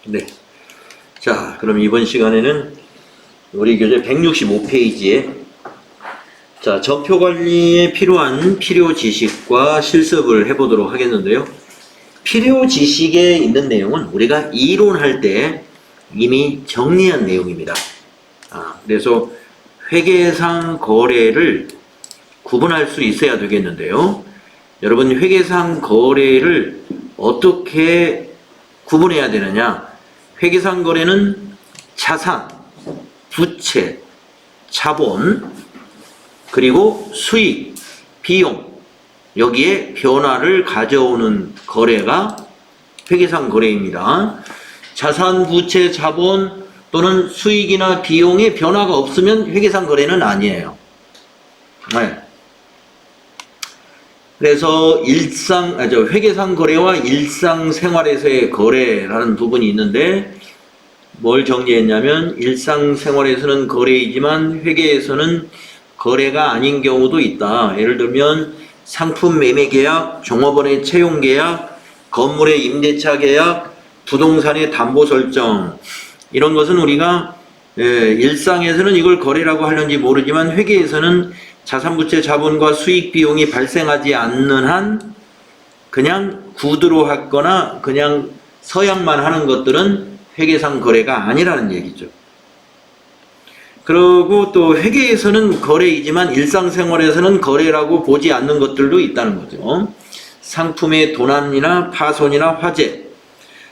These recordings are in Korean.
네. 자, 그럼 이번 시간에는 우리 교재 165페이지에 자, 전표 관리에 필요한 필요 지식과 실습을 해보도록 하겠는데요. 필요 지식에 있는 내용은 우리가 이론할 때 이미 정리한 내용입니다. 그래서 회계상 거래를 구분할 수 있어야 되겠는데요. 여러분, 회계상 거래를 어떻게 구분해야 되느냐? 회계상 거래는 자산, 부채, 자본, 그리고 수익, 비용, 여기에 변화를 가져오는 거래가 회계상 거래입니다. 자산, 부채, 자본 또는 수익이나 비용의 변화가 없으면 회계상 거래는 아니에요. 네. 그래서 회계상 거래와 일상생활에서의 거래라는 부분이 있는데, 뭘 정리했냐면 일상생활에서는 거래이지만 회계에서는 거래가 아닌 경우도 있다. 예를 들면 상품 매매 계약, 종업원의 채용 계약, 건물의 임대차 계약, 부동산의 담보 설정, 이런 것은 우리가 일상에서는 이걸 거래라고 하는지 모르지만 회계에서는 자산부채 자본과 수익 비용이 발생하지 않는 한 그냥 구두로 하거나 그냥 서약만 하는 것들은 회계상 거래가 아니라는 얘기죠. 그리고 또 회계에서는 거래이지만 일상생활에서는 거래라고 보지 않는 것들도 있다는 거죠. 상품의 도난이나 파손이나 화재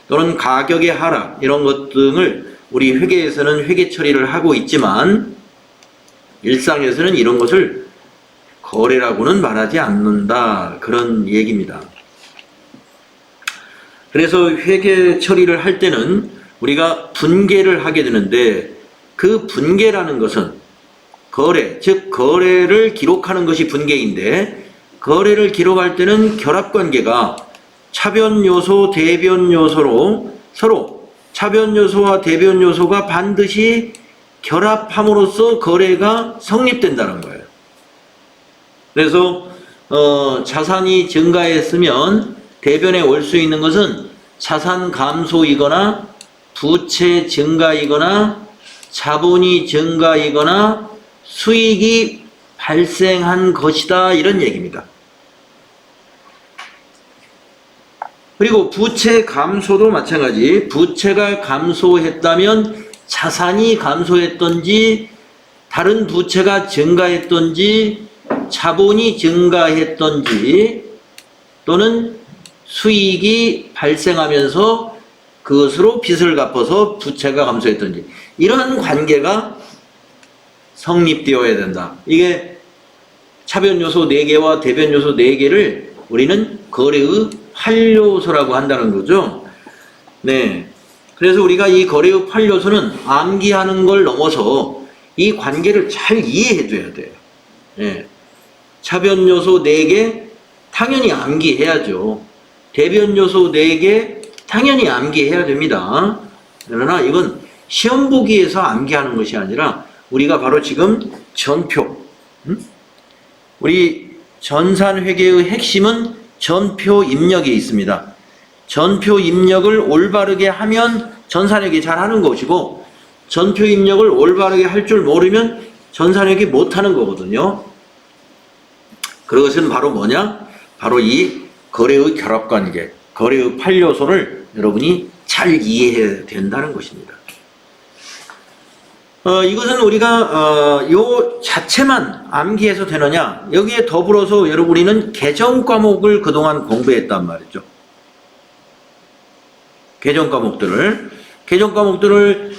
또는 가격의 하락, 이런 것 등을 우리 회계에서는 회계 처리를 하고 있지만 일상에서는 이런 것을 거래라고는 말하지 않는다, 그런 얘기입니다. 그래서 회계 처리를 할 때는 우리가 분계를 하게 되는데, 그 분계라는 것은 거래, 즉 거래를 기록하는 것이 분계인데, 거래를 기록할 때는 결합관계가 차변요소, 대변요소로 서로 차변요소와 대변요소가 반드시 결합함으로써 거래가 성립된다는 거예요. 그래서 자산이 증가했으면 대변에 올 수 있는 것은 자산 감소이거나 부채 증가이거나 자본이 증가이거나 수익이 발생한 것이다, 이런 얘기입니다. 그리고 부채 감소도 마찬가지. 부채가 감소했다면 자산이 감소했던지 다른 부채가 증가했던지 자본이 증가했던지 또는 수익이 발생하면서 그것으로 빚을 갚아서 부채가 감소했던지, 이러한 관계가 성립되어야 된다. 이게 차변요소 4개와 대변요소 4개를 우리는 거래의 8요소라고 한다는 거죠. 네. 그래서 우리가 이 거래의 8요소는 암기하는 걸 넘어서 이 관계를 잘 이해해 줘야 돼요. 네. 차변요소 4개 당연히 암기해야죠. 대변요소 4개 당연히 암기해야 됩니다. 그러나 이건 시험 보기에서 암기하는 것이 아니라 우리가 바로 지금 전표, 우리 전산회계의 핵심은 전표 입력에 있습니다. 전표 입력을 올바르게 하면 전산회계 잘 하는 것이고, 전표 입력을 올바르게 할 줄 모르면 전산회계 못하는 거거든요. 그것은 바로 뭐냐? 바로 이 거래의 결합관계, 거래의 8요소를 여러분이 잘 이해해야 된다는 것입니다. 이것은 우리가 요 자체만 암기해서 되느냐? 여기에 더불어서 여러분, 우리는 개정 과목을 그동안 공부했단 말이죠. 개정 과목들을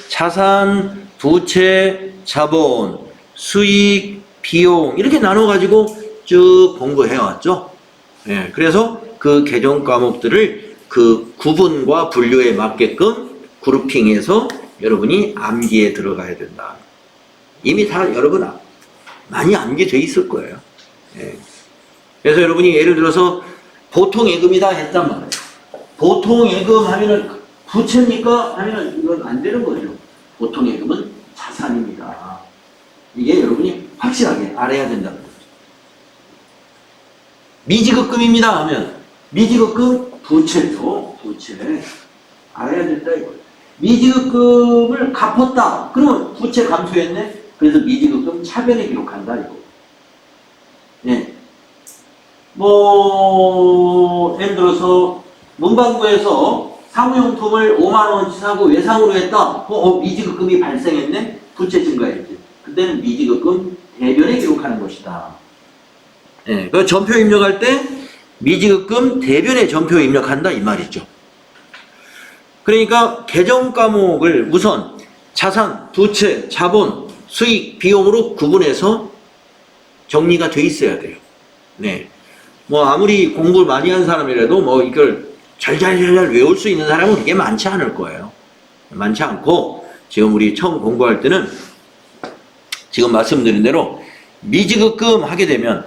자산, 부채, 자본, 수익, 비용 이렇게 나눠가지고 쭉 공부해왔죠. 예, 그래서 그 개정 과목들을 그 구분과 분류에 맞게끔 그룹핑해서 여러분이 암기에 들어가야 된다. 이미 다 여러분 많이 암기돼 있을 거예요. 예. 그래서 여러분이 예를 들어서 보통 예금이다 했단 말이에요. 보통 예금 하면은 부채입니까? 하면은 이건 안 되는 거죠. 보통 예금은 자산입니다. 이게 여러분이 확실하게 알아야 된다는 거죠. 미지급금입니다 하면 미지급금 부채죠. 부채 알아야 된다 이거예요. 미지급금을 갚았다. 그러면 부채 감소했네. 그래서 미지급금 차변에 기록한다 이거. 예. 예를 들어서 문방구에서 사무용품을 5만 원어치 사고 외상으로 했다. 미지급금이 발생했네. 부채 증가했지. 그때는 미지급금 대변에 기록하는 것이다. 예. 그 전표 입력할 때 미지급금 대변에 전표 입력한다 이 말이죠. 그러니까 계정 과목을 우선 자산, 부채, 자본, 수익, 비용으로 구분해서 정리가 돼 있어야 돼요. 네. 아무리 공부를 많이 한 사람이라도 이걸 잘잘잘 외울 수 있는 사람은 그게 많지 않을 거예요. 많지 않고, 지금 우리 처음 공부할 때는 지금 말씀드린 대로 미지급금 하게 되면,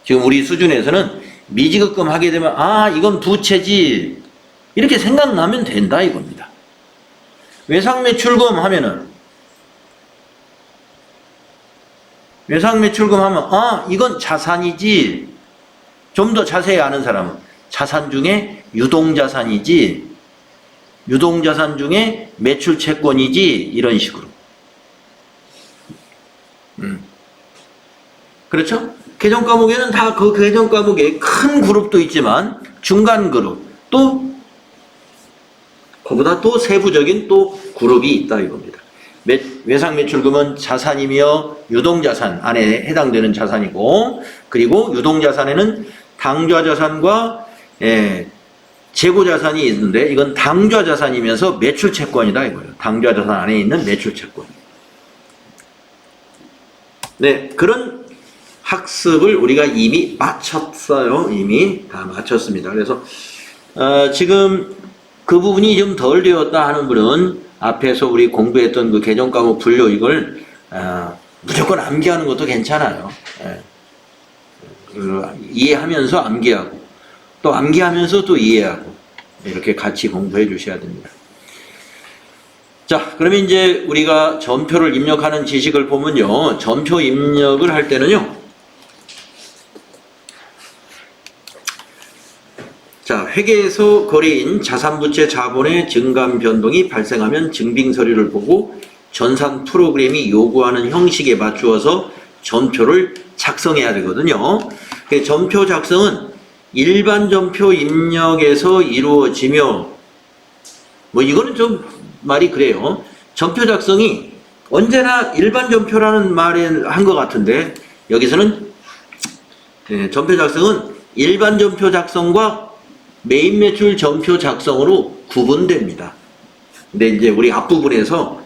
지금 우리 수준에서는 미지급금 하게 되면, 이건 부채지. 이렇게 생각나면 된다 이겁니다. 외상매출금 하면은 이건 자산이지. 좀 더 자세히 아는 사람은 자산 중에 유동자산이지, 유동자산 중에 매출채권이지, 이런 식으로. 그렇죠? 계정 과목에는 다 그 계정 과목에 큰 그룹도 있지만 중간 그룹, 또 그보다 또 세부적인 또 그룹이 있다 이겁니다. 외상매출금은 자산이며 유동자산 안에 해당되는 자산이고, 그리고 유동자산에는 당좌자산과 재고자산이 있는데, 이건 당좌자산이면서 매출채권이다 이거예요. 당좌자산 안에 있는 매출채권. 네, 그런 학습을 우리가 이미 마쳤어요. 이미 다 마쳤습니다. 그래서 지금 그 부분이 좀 덜 되었다 하는 분은 앞에서 우리 공부했던 그 계정 과목 분류 이걸 무조건 암기하는 것도 괜찮아요. 이해하면서 암기하고, 또 암기하면서 또 이해하고, 이렇게 같이 공부해 주셔야 됩니다. 자, 그러면 이제 우리가 전표를 입력하는 지식을 보면요, 전표 입력을 할 때는요, 자, 회계에서 거래인 자산부채 자본의 증감 변동이 발생하면 증빙서류를 보고 전산 프로그램이 요구하는 형식에 맞추어서 전표를 작성해야 되거든요. 전표 작성은 일반 전표 입력에서 이루어지며, 이거는 좀 말이 그래요. 전표 작성이 언제나 일반 전표라는 말을 한 것 같은데, 여기서는 전표 작성은 일반 전표 작성과 메인 매출 전표 작성으로 구분됩니다. 근데 이제 우리 앞부분에서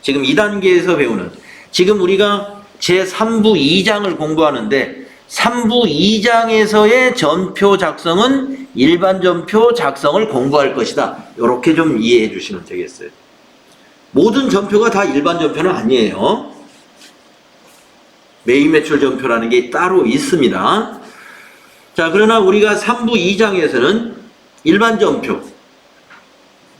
지금 2단계에서 배우는, 지금 우리가 제3부 2장을 공부하는데 3부 2장에서의 전표 작성은 일반 전표 작성을 공부할 것이다. 이렇게 좀 이해해 주시면 되겠어요. 모든 전표가 다 일반 전표는 아니에요. 메인 매출 전표라는 게 따로 있습니다. 자, 그러나 우리가 3부 2장에서는 일반 전표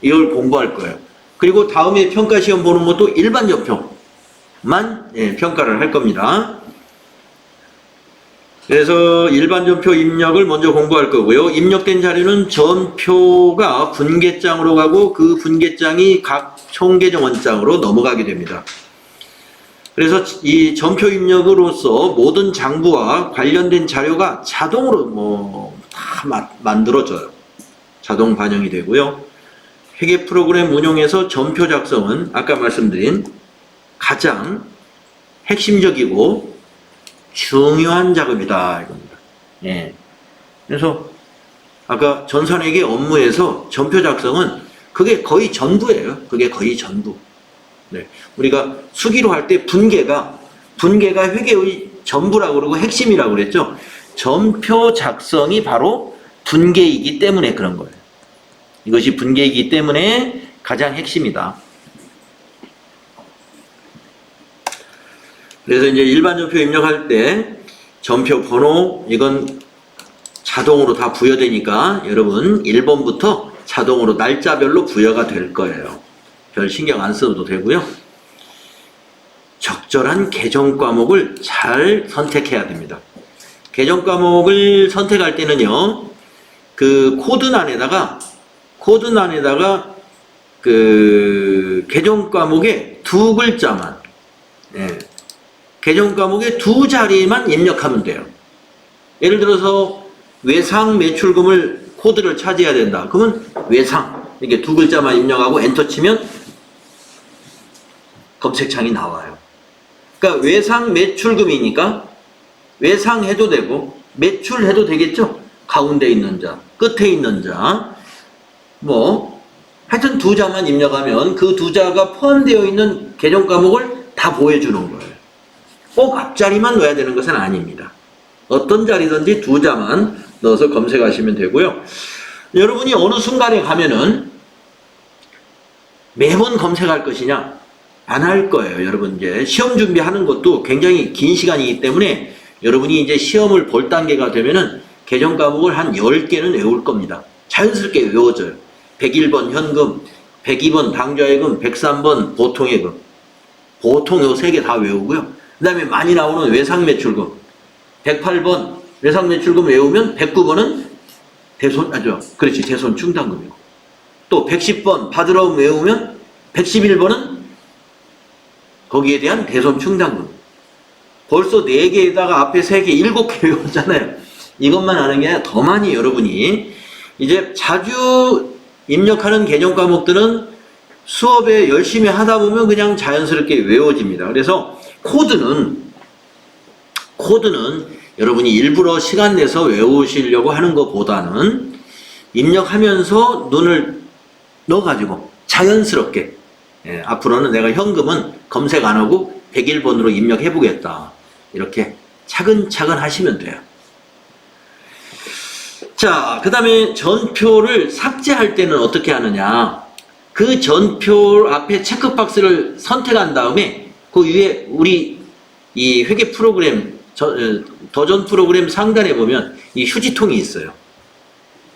이걸 공부할 거예요. 그리고 다음에 평가시험 보는 것도 일반 전표만 평가를 할 겁니다. 그래서 일반 전표 입력을 먼저 공부할 거고요. 입력된 자료는 전표가 분계장으로 가고 그 분계장이 각 총계정 원장으로 넘어가게 됩니다. 그래서 이 전표 입력으로서 모든 장부와 관련된 자료가 자동으로 다 만들어져요. 자동 반영이 되고요. 회계 프로그램 운용에서 전표 작성은 아까 말씀드린 가장 핵심적이고 중요한 작업이다 이겁니다. 그래서 아까 전산회계 업무에서 전표 작성은 그게 거의 전부예요. 그게 거의 전부. 우리가 수기로 할 때 분계가 회계의 전부라고 그러고 핵심이라고 그랬죠. 전표 작성이 바로 분계이기 때문에 그런 거예요. 이것이 분계이기 때문에 가장 핵심이다. 그래서 이제 일반 전표 입력할 때 전표 번호 이건 자동으로 다 부여되니까 여러분 1번부터 자동으로 날짜별로 부여가 될 거예요. 별 신경 안 써도 되고요. 적절한 계정 과목을 잘 선택해야 됩니다. 계정 과목을 선택할 때는요, 그 코드란에다가 그 개정 과목에 두 글자만, 예, 개정 과목에 두 자리만 입력하면 돼요. 예를 들어서 외상 매출금을 코드를 찾아야 된다. 그러면 외상 이렇게 두 글자만 입력하고 엔터 치면 검색창이 나와요. 그러니까 외상 매출금이니까 외상해도 되고 매출해도 되겠죠. 가운데 있는 자, 끝에 있는 자, 뭐 하여튼 두 자만 입력하면 그 두 자가 포함되어 있는 개정 과목을 다 보여주는 거예요. 꼭 앞자리만 넣어야 되는 것은 아닙니다. 어떤 자리든지 두 자만 넣어서 검색하시면 되고요. 여러분이 어느 순간에 가면은 매번 검색할 것이냐? 안 할 거예요. 여러분 이제 시험 준비하는 것도 굉장히 긴 시간이기 때문에 여러분이 이제 시험을 볼 단계가 되면은 개정 과목을 한 10개는 외울 겁니다. 자연스럽게 외워져요. 101번 현금, 102번 당좌예금, 103번 보통예금. 보통 요 3개 다 외우고요. 그 다음에 많이 나오는 외상매출금. 108번 외상매출금 외우면 109번은 대손 충당금이고. 또 110번 바드러움 외우면 111번은 거기에 대한 대손 충당금. 벌써 4개에다가 앞에 3개, 7개 외웠잖아요. 이것만 아는 게 아니라 더 많이 여러분이 이제 자주 입력하는 개정 과목들은 수업에 열심히 하다 보면 그냥 자연스럽게 외워집니다. 그래서 코드는 여러분이 일부러 시간 내서 외우시려고 하는 것보다는 입력하면서 눈을 넣어가지고 자연스럽게, 예, 앞으로는 내가 현금은 검색 안 하고 101번으로 입력해 보겠다. 이렇게 차근차근 하시면 돼요. 자, 그 다음에 전표를 삭제할 때는 어떻게 하느냐. 그 전표 앞에 체크박스를 선택한 다음에 그 위에 우리 이 회계 프로그램, 도전 프로그램 상단에 보면 이 휴지통이 있어요.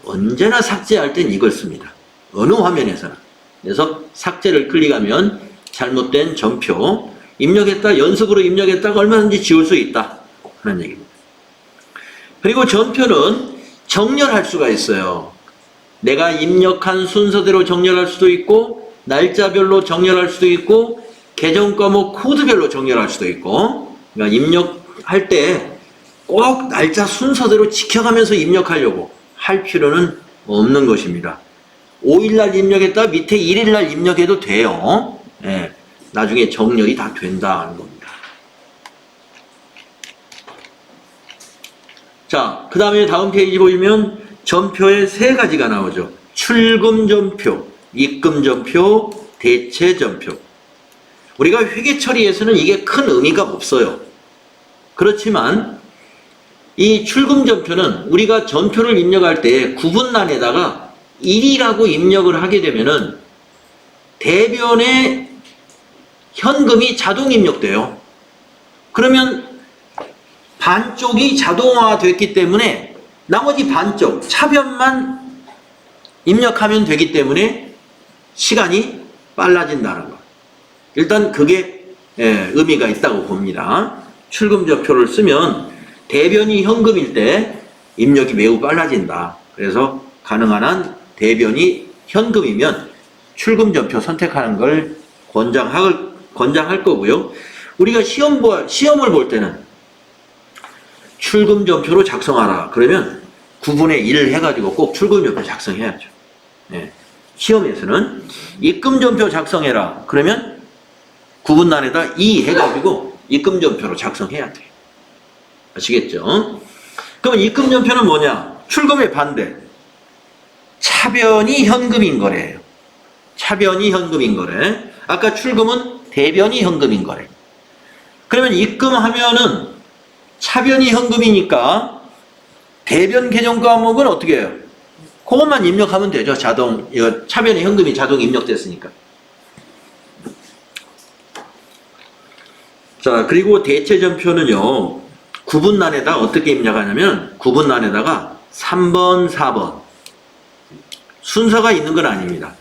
언제나 삭제할 땐 이걸 씁니다. 어느 화면에서나. 그래서 삭제를 클릭하면 잘못된 전표, 입력했다, 연습으로 입력했다가 얼마든지 지울 수 있다 하는 얘기입니다. 그리고 전표는 정렬할 수가 있어요. 내가 입력한 순서대로 정렬할 수도 있고, 날짜별로 정렬할 수도 있고, 개정 과목 코드별로 정렬할 수도 있고. 그러니까 입력할 때 꼭 날짜 순서대로 지켜가면서 입력하려고 할 필요는 없는 것입니다. 5일날 입력했다 밑에 1일날 입력해도 돼요. 예, 나중에 정렬이 다 된다는 겁니다. 자, 그 다음에 다음 페이지 보시면 전표에 3가지가 나오죠. 출금 전표, 입금 전표, 대체 전표. 우리가 회계 처리에서는 이게 큰 의미가 없어요. 그렇지만 이 출금 전표는 우리가 전표를 입력할 때 구분란에다가 1이라고 입력을 하게 되면은 대변에 현금이 자동 입력돼요. 그러면 반쪽이 자동화됐기 때문에 나머지 반쪽 차변만 입력하면 되기 때문에 시간이 빨라진다는 거. 일단 그게 의미가 있다고 봅니다. 출금전표를 쓰면 대변이 현금일 때 입력이 매우 빨라진다. 그래서 가능한 한 대변이 현금이면 출금전표 선택하는 걸 권장할 거고요. 우리가 시험을 볼 때는 출금전표로 작성하라. 그러면 9분의 1 해가지고 꼭 출금전표 작성해야죠. 네. 시험에서는 입금전표 작성해라. 그러면 구분란에다 2 해가지고 입금전표로 작성해야 돼요. 아시겠죠? 그럼 입금전표는 뭐냐? 출금의 반대. 차변이 현금인 거래요. 차변이 현금인 거래. 아까 출금은 대변이 현금인 거래. 그러면 입금하면은 차변이 현금이니까 대변 개정 과목은 어떻게 해요? 그것만 입력하면 되죠. 이거 차변이 현금이 자동 입력됐으니까. 자, 그리고 대체 전표는요, 구분란에다 어떻게 입력하냐면, 구분란에다가 3번, 4번. 순서가 있는 건 아닙니다.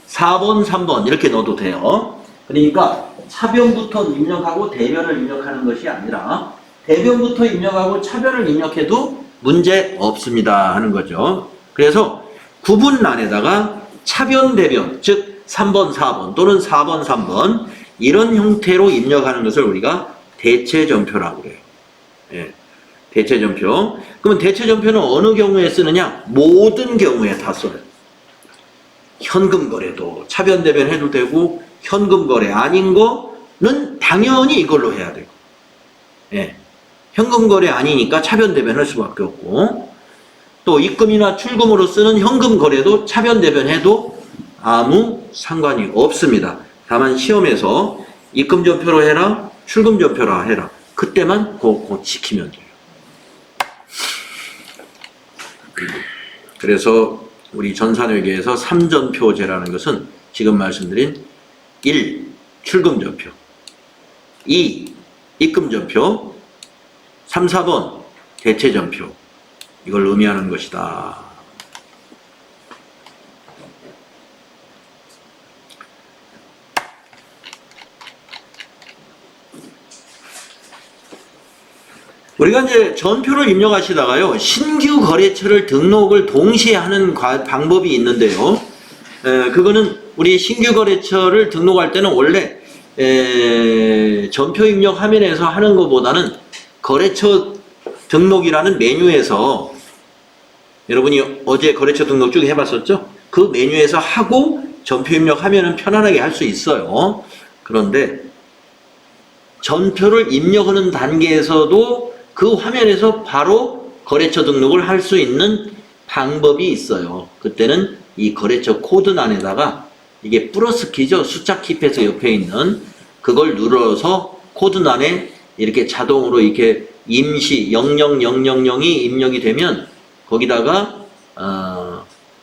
4번, 3번 이렇게 넣어도 돼요. 그러니까 차변부터 입력하고 대변을 입력하는 것이 아니라 대변부터 입력하고 차변을 입력해도 문제 없습니다 하는 거죠. 그래서 구분란에다가 차변, 대변, 즉 3번, 4번 또는 4번, 3번 이런 형태로 입력하는 것을 우리가 대체전표라고 그래요. 예, 대체전표. 그러면 대체전표는 어느 경우에 쓰느냐? 모든 경우에 다 써요. 현금 거래도 차변대변 해도 되고 현금 거래 아닌 거는 당연히 이걸로 해야 되고, 예, 현금 거래 아니니까 차변대변 할 수밖에 없고, 또 입금이나 출금으로 쓰는 현금 거래도 차변대변 해도 아무 상관이 없습니다. 다만 시험에서 입금전표로 해라, 출금전표로 해라, 그때만 그거 지키면 돼요. 그래서 우리 전산회계에서 3전표제라는 것은 지금 말씀드린 1. 출금전표, 2. 입금전표, 3, 4번 대체전표, 이걸 의미하는 것이다. 우리가 이제 전표를 입력하시다가요, 신규 거래처를 등록을 동시에 하는 방법이 있는데요. 그거는 우리 신규 거래처를 등록할 때는 원래 전표 입력 화면에서 하는 것보다는 거래처 등록이라는 메뉴에서, 여러분이 어제 거래처 등록 쭉 해봤었죠? 그 메뉴에서 하고 전표 입력하면은 편안하게 할 수 있어요. 그런데 전표를 입력하는 단계에서도 그 화면에서 바로 거래처 등록을 할 수 있는 방법이 있어요. 그때는 이 거래처 코드란에다가, 이게 플러스 키죠? 숫자 키패드 옆에 있는 그걸 눌러서 코드란에 이렇게 자동으로 이렇게 임시 00000이 입력이 되면 거기다가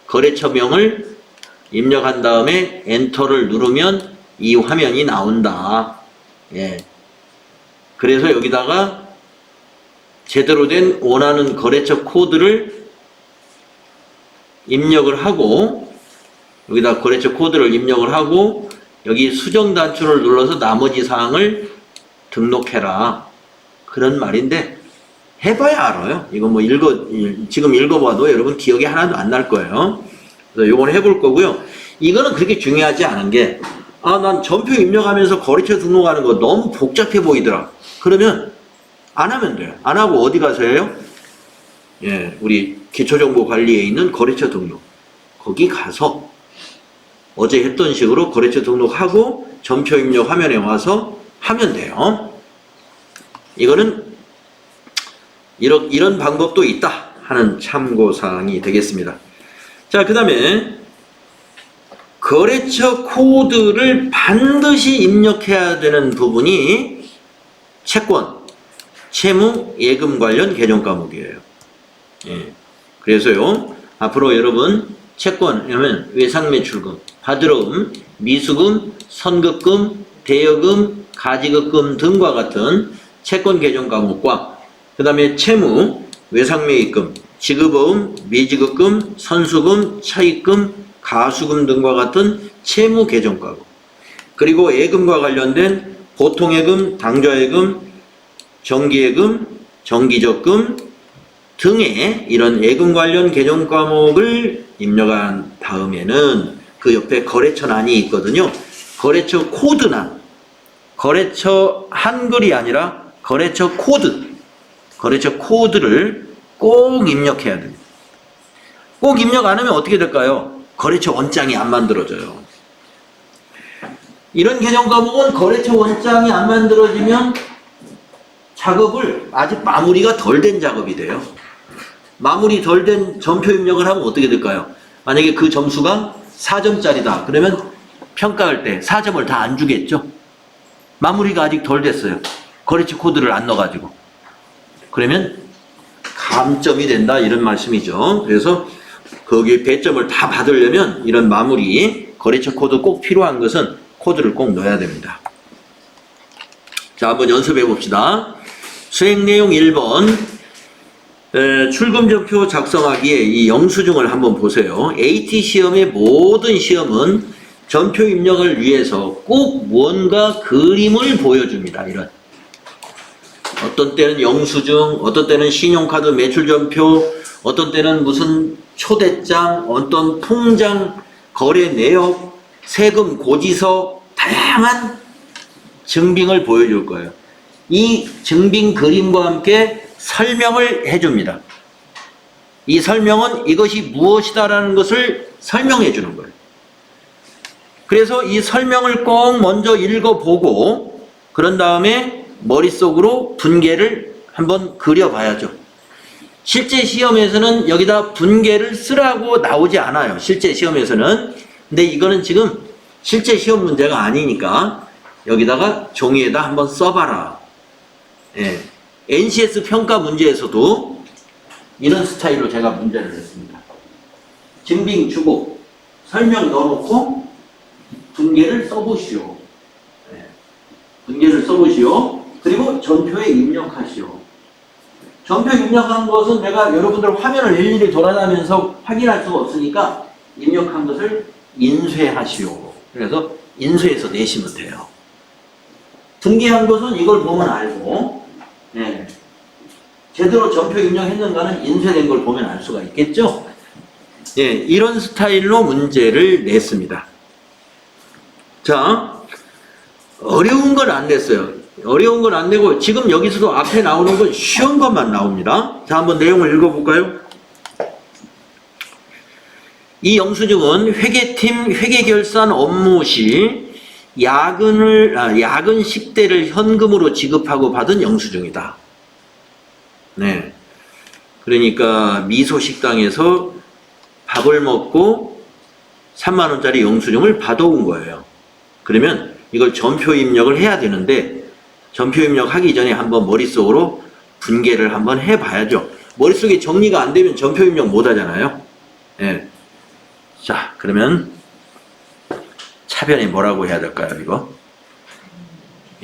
거래처명을 입력한 다음에 엔터를 누르면 이 화면이 나온다. 예. 그래서 여기다가 제대로 된 원하는 거래처 코드를 입력을 하고, 여기다 거래처 코드를 입력을 하고 여기 수정 단추를 눌러서 나머지 사항을 등록해라, 그런 말인데, 해봐야 알아요. 이거 뭐 지금 읽어봐도 여러분 기억이 하나도 안 날 거예요. 그래서 요건 해볼 거고요. 이거는 그렇게 중요하지 않은 게, 난 전표 입력하면서 거래처 등록하는 거 너무 복잡해 보이더라. 그러면 안 하면 돼요. 안 하고 어디 가서 해요? 예, 우리 기초정보관리에 있는 거래처 등록, 거기 가서 어제 했던 식으로 거래처 등록하고 전표 입력 화면에 와서 하면 돼요. 이거는 이런 방법도 있다 하는 참고사항이 되겠습니다. 자, 그 다음에 거래처 코드를 반드시 입력해야 되는 부분이 채권, 채무, 예금 관련 개정 과목이에요. 예. 그래서요, 앞으로 여러분 채권, 그러면 외상매출금, 받으러금, 미수금, 선급금, 대여금, 가지급금 등과 같은 채권 개정 과목과, 그 다음에 채무, 외상매입금, 지급어음, 미지급금, 선수금, 차입금, 가수금 등과 같은 채무 개정 과목, 그리고 예금과 관련된 보통예금, 당좌예금, 정기예금, 정기적금 등의 이런 예금 관련 개정 과목을 입력한 다음에는 그 옆에 거래처란이 있거든요. 거래처 코드란, 거래처 한글이 아니라 거래처 코드, 거래처 코드를 꼭 입력해야 됩니다. 꼭 입력 안 하면 어떻게 될까요? 거래처 원장이 안 만들어져요. 이런 개정 과목은 거래처 원장이 안 만들어지면 작업을 아직 마무리가 덜 된 작업이 돼요. 마무리 덜 된 전표 입력을 하면 어떻게 될까요? 만약에 그 점수가 4점짜리다. 그러면 평가할 때 4점을 다 안 주겠죠? 마무리가 아직 덜 됐어요. 거래처 코드를 안 넣어가지고. 그러면 감점이 된다, 이런 말씀이죠. 그래서 거기 배점을 다 받으려면 이런 마무리, 거래처 코드 꼭 필요한 것은 코드를 꼭 넣어야 됩니다. 자, 한번 연습해 봅시다. 수행 내용 1번. 출금전표 작성하기에 이 영수증을 한번 보세요. AT 시험의 모든 시험은 전표 입력을 위해서 꼭 무언가 그림을 보여줍니다. 이런. 어떤 때는 영수증, 어떤 때는 신용카드 매출전표, 어떤 때는 무슨 초대장, 어떤 통장 거래 내역, 세금, 고지서, 다양한 증빙을 보여줄 거예요. 이 증빙 그림과 함께 설명을 해줍니다. 이 설명은 이것이 무엇이다라는 것을 설명해 주는 거예요. 그래서 이 설명을 꼭 먼저 읽어보고 그런 다음에 머릿속으로 분계를 한번 그려봐야죠. 실제 시험에서는 여기다 분계를 쓰라고 나오지 않아요. 실제 시험에서는. 근데 이거는 지금 실제 시험 문제가 아니니까 여기다가 종이에다 한번 써봐라. 예. NCS 평가 문제에서도 이런 스타일로 제가 문제를 냈습니다. 증빙 주고 설명 넣어놓고 분계를 써보시오. 예. 분계를 써보시오. 그리고 전표에 입력하시오. 전표 입력한 것은 내가 여러분들 화면을 일일이 돌아다니면서 확인할 수가 없으니까 입력한 것을 인쇄하시오. 그래서 인쇄해서 내시면 돼요. 분계한 것은 이걸 보면 알고, 네. 제대로 전표 입력했는가는 인쇄된 걸 보면 알 수가 있겠죠? 예, 이런 스타일로 문제를 냈습니다. 자, 어려운 건 안 냈어요. 어려운 건 안 내고 지금 여기서도 앞에 나오는 건 쉬운 것만 나옵니다. 자, 한번 내용을 읽어볼까요? 이 영수증은 회계팀 회계결산 업무 시 야근 식대를 현금으로 지급하고 받은 영수증이다. 네. 그러니까 미소식당에서 밥을 먹고 3만 원짜리 영수증을 받아온 거예요. 그러면 이걸 전표 입력을 해야 되는데 전표 입력하기 전에 한번 머릿속으로 분계를 한번 해봐야죠. 머릿속에 정리가 안 되면 전표 입력 못 하잖아요. 네. 자, 그러면 차변에 뭐라고 해야 될까요, 이거?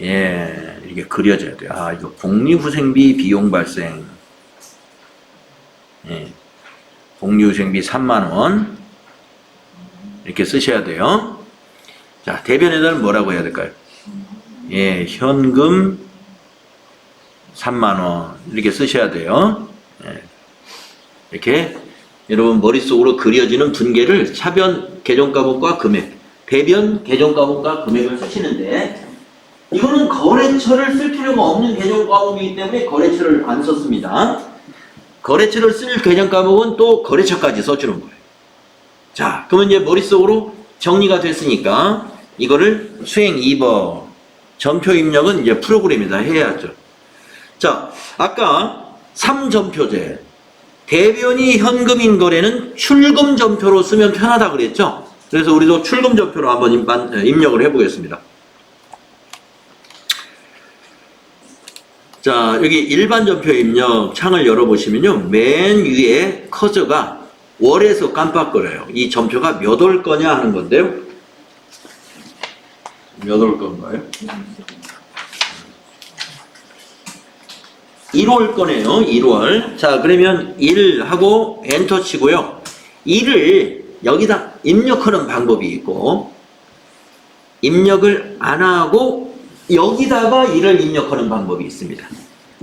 예, 이게 그려져야 돼요. 아, 이거 복리후생비 비용 발생. 예, 복리후생비 3만원. 이렇게 쓰셔야 돼요. 자, 대변에다는 뭐라고 해야 될까요? 예, 현금 3만원. 이렇게 쓰셔야 돼요. 예, 이렇게 여러분 머릿속으로 그려지는 분계를 차변 계정가분과 금액, 대변 계정가분과 금액을 쓰시는데 이거는 거래처를 쓸 필요가 없는 계정과목이기 때문에 거래처를 안 썼습니다. 거래처를 쓸 계정과목은 또 거래처까지 써주는 거예요. 자, 그러면 이제 머릿속으로 정리가 됐으니까 이거를 수행 2번 전표 입력은 이제 프로그램에다 해야죠. 자, 아까 3전표제 대변이 현금인 거래는 출금 전표로 쓰면 편하다 그랬죠? 그래서 우리도 출금 전표로 한번 입력을 해보겠습니다. 자, 여기 일반 전표 입력 창을 열어보시면요. 맨 위에 커서가 월에서 깜빡거려요. 이 전표가 몇 월 거냐 하는 건데요. 몇 월 건가요? 1월 거네요. 1월. 자, 그러면 1 하고 엔터 치고요. 1을 여기다 입력하는 방법이 있고 입력을 안 하고 여기다가 1을 입력하는 방법이 있습니다.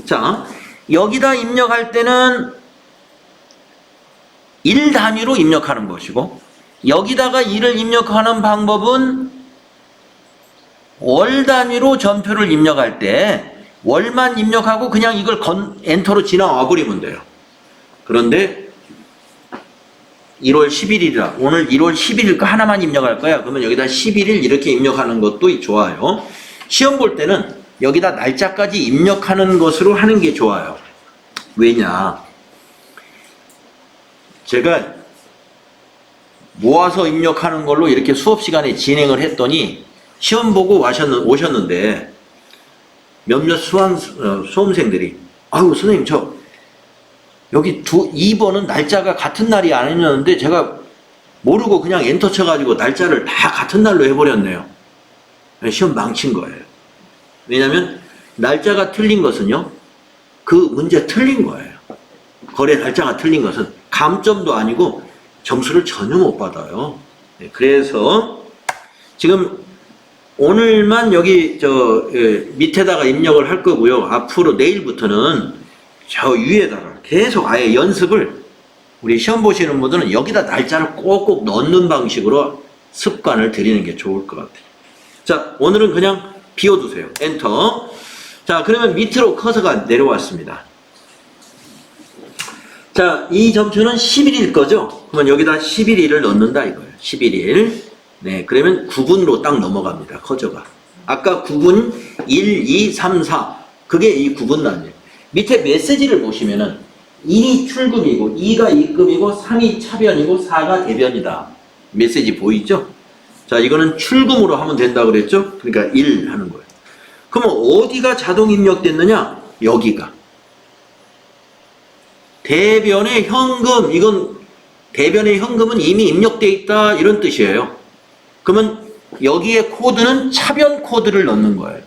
자, 여기다 입력할 때는 1 단위로 입력하는 것이고 여기다가 1을 입력하는 방법은 월 단위로 전표를 입력할 때 월만 입력하고 그냥 이걸 엔터로 지나와 버리면 돼요. 그런데 1월 10일이라 오늘 1월 10일 거 하나만 입력할 거야. 그러면 여기다 11일 이렇게 입력하는 것도 좋아요. 시험 볼 때는 여기다 날짜까지 입력하는 것으로 하는 게 좋아요. 왜냐? 제가 모아서 입력하는 걸로 이렇게 수업 시간에 진행을 했더니 시험 보고 오셨는데 몇몇 수험생들이 아유 선생님 저 여기 2번은 날짜가 같은 날이 아니었는데 제가 모르고 그냥 엔터 쳐가지고 날짜를 다 같은 날로 해버렸네요. 시험 망친 거예요. 왜냐하면 날짜가 틀린 것은요 그 문제 틀린 거예요. 거래 날짜가 틀린 것은 감점도 아니고 점수를 전혀 못 받아요. 그래서 지금 오늘만 여기 밑에다가 입력을 할 거고요. 앞으로 내일부터는 저 위에다가 계속 아예 연습을 우리 시험 보시는 분들은 여기다 날짜를 꼭꼭 넣는 방식으로 습관을 들이는 게 좋을 것 같아요. 자, 오늘은 그냥 비워두세요. 엔터. 자, 그러면 밑으로 커서가 내려왔습니다. 자, 이 점수는 11일 거죠? 그러면 여기다 11일을 넣는다 이거예요. 11일. 네, 그러면 9분으로 딱 넘어갑니다. 커져가. 아까 9분 1, 2, 3, 4. 그게 이 9분 단위예요. 밑에 메시지를 보시면은 1이 출금이고 2가 입금이고 3이 차변이고 4가 대변이다. 메시지 보이죠? 자, 이거는 출금으로 하면 된다고 그랬죠? 그러니까 1 하는 거예요. 그러면 어디가 자동 입력됐느냐? 여기가. 대변의 현금, 이건 대변의 현금은 이미 입력되어 있다 이런 뜻이에요. 그러면 여기에 코드는 차변 코드를 넣는 거예요.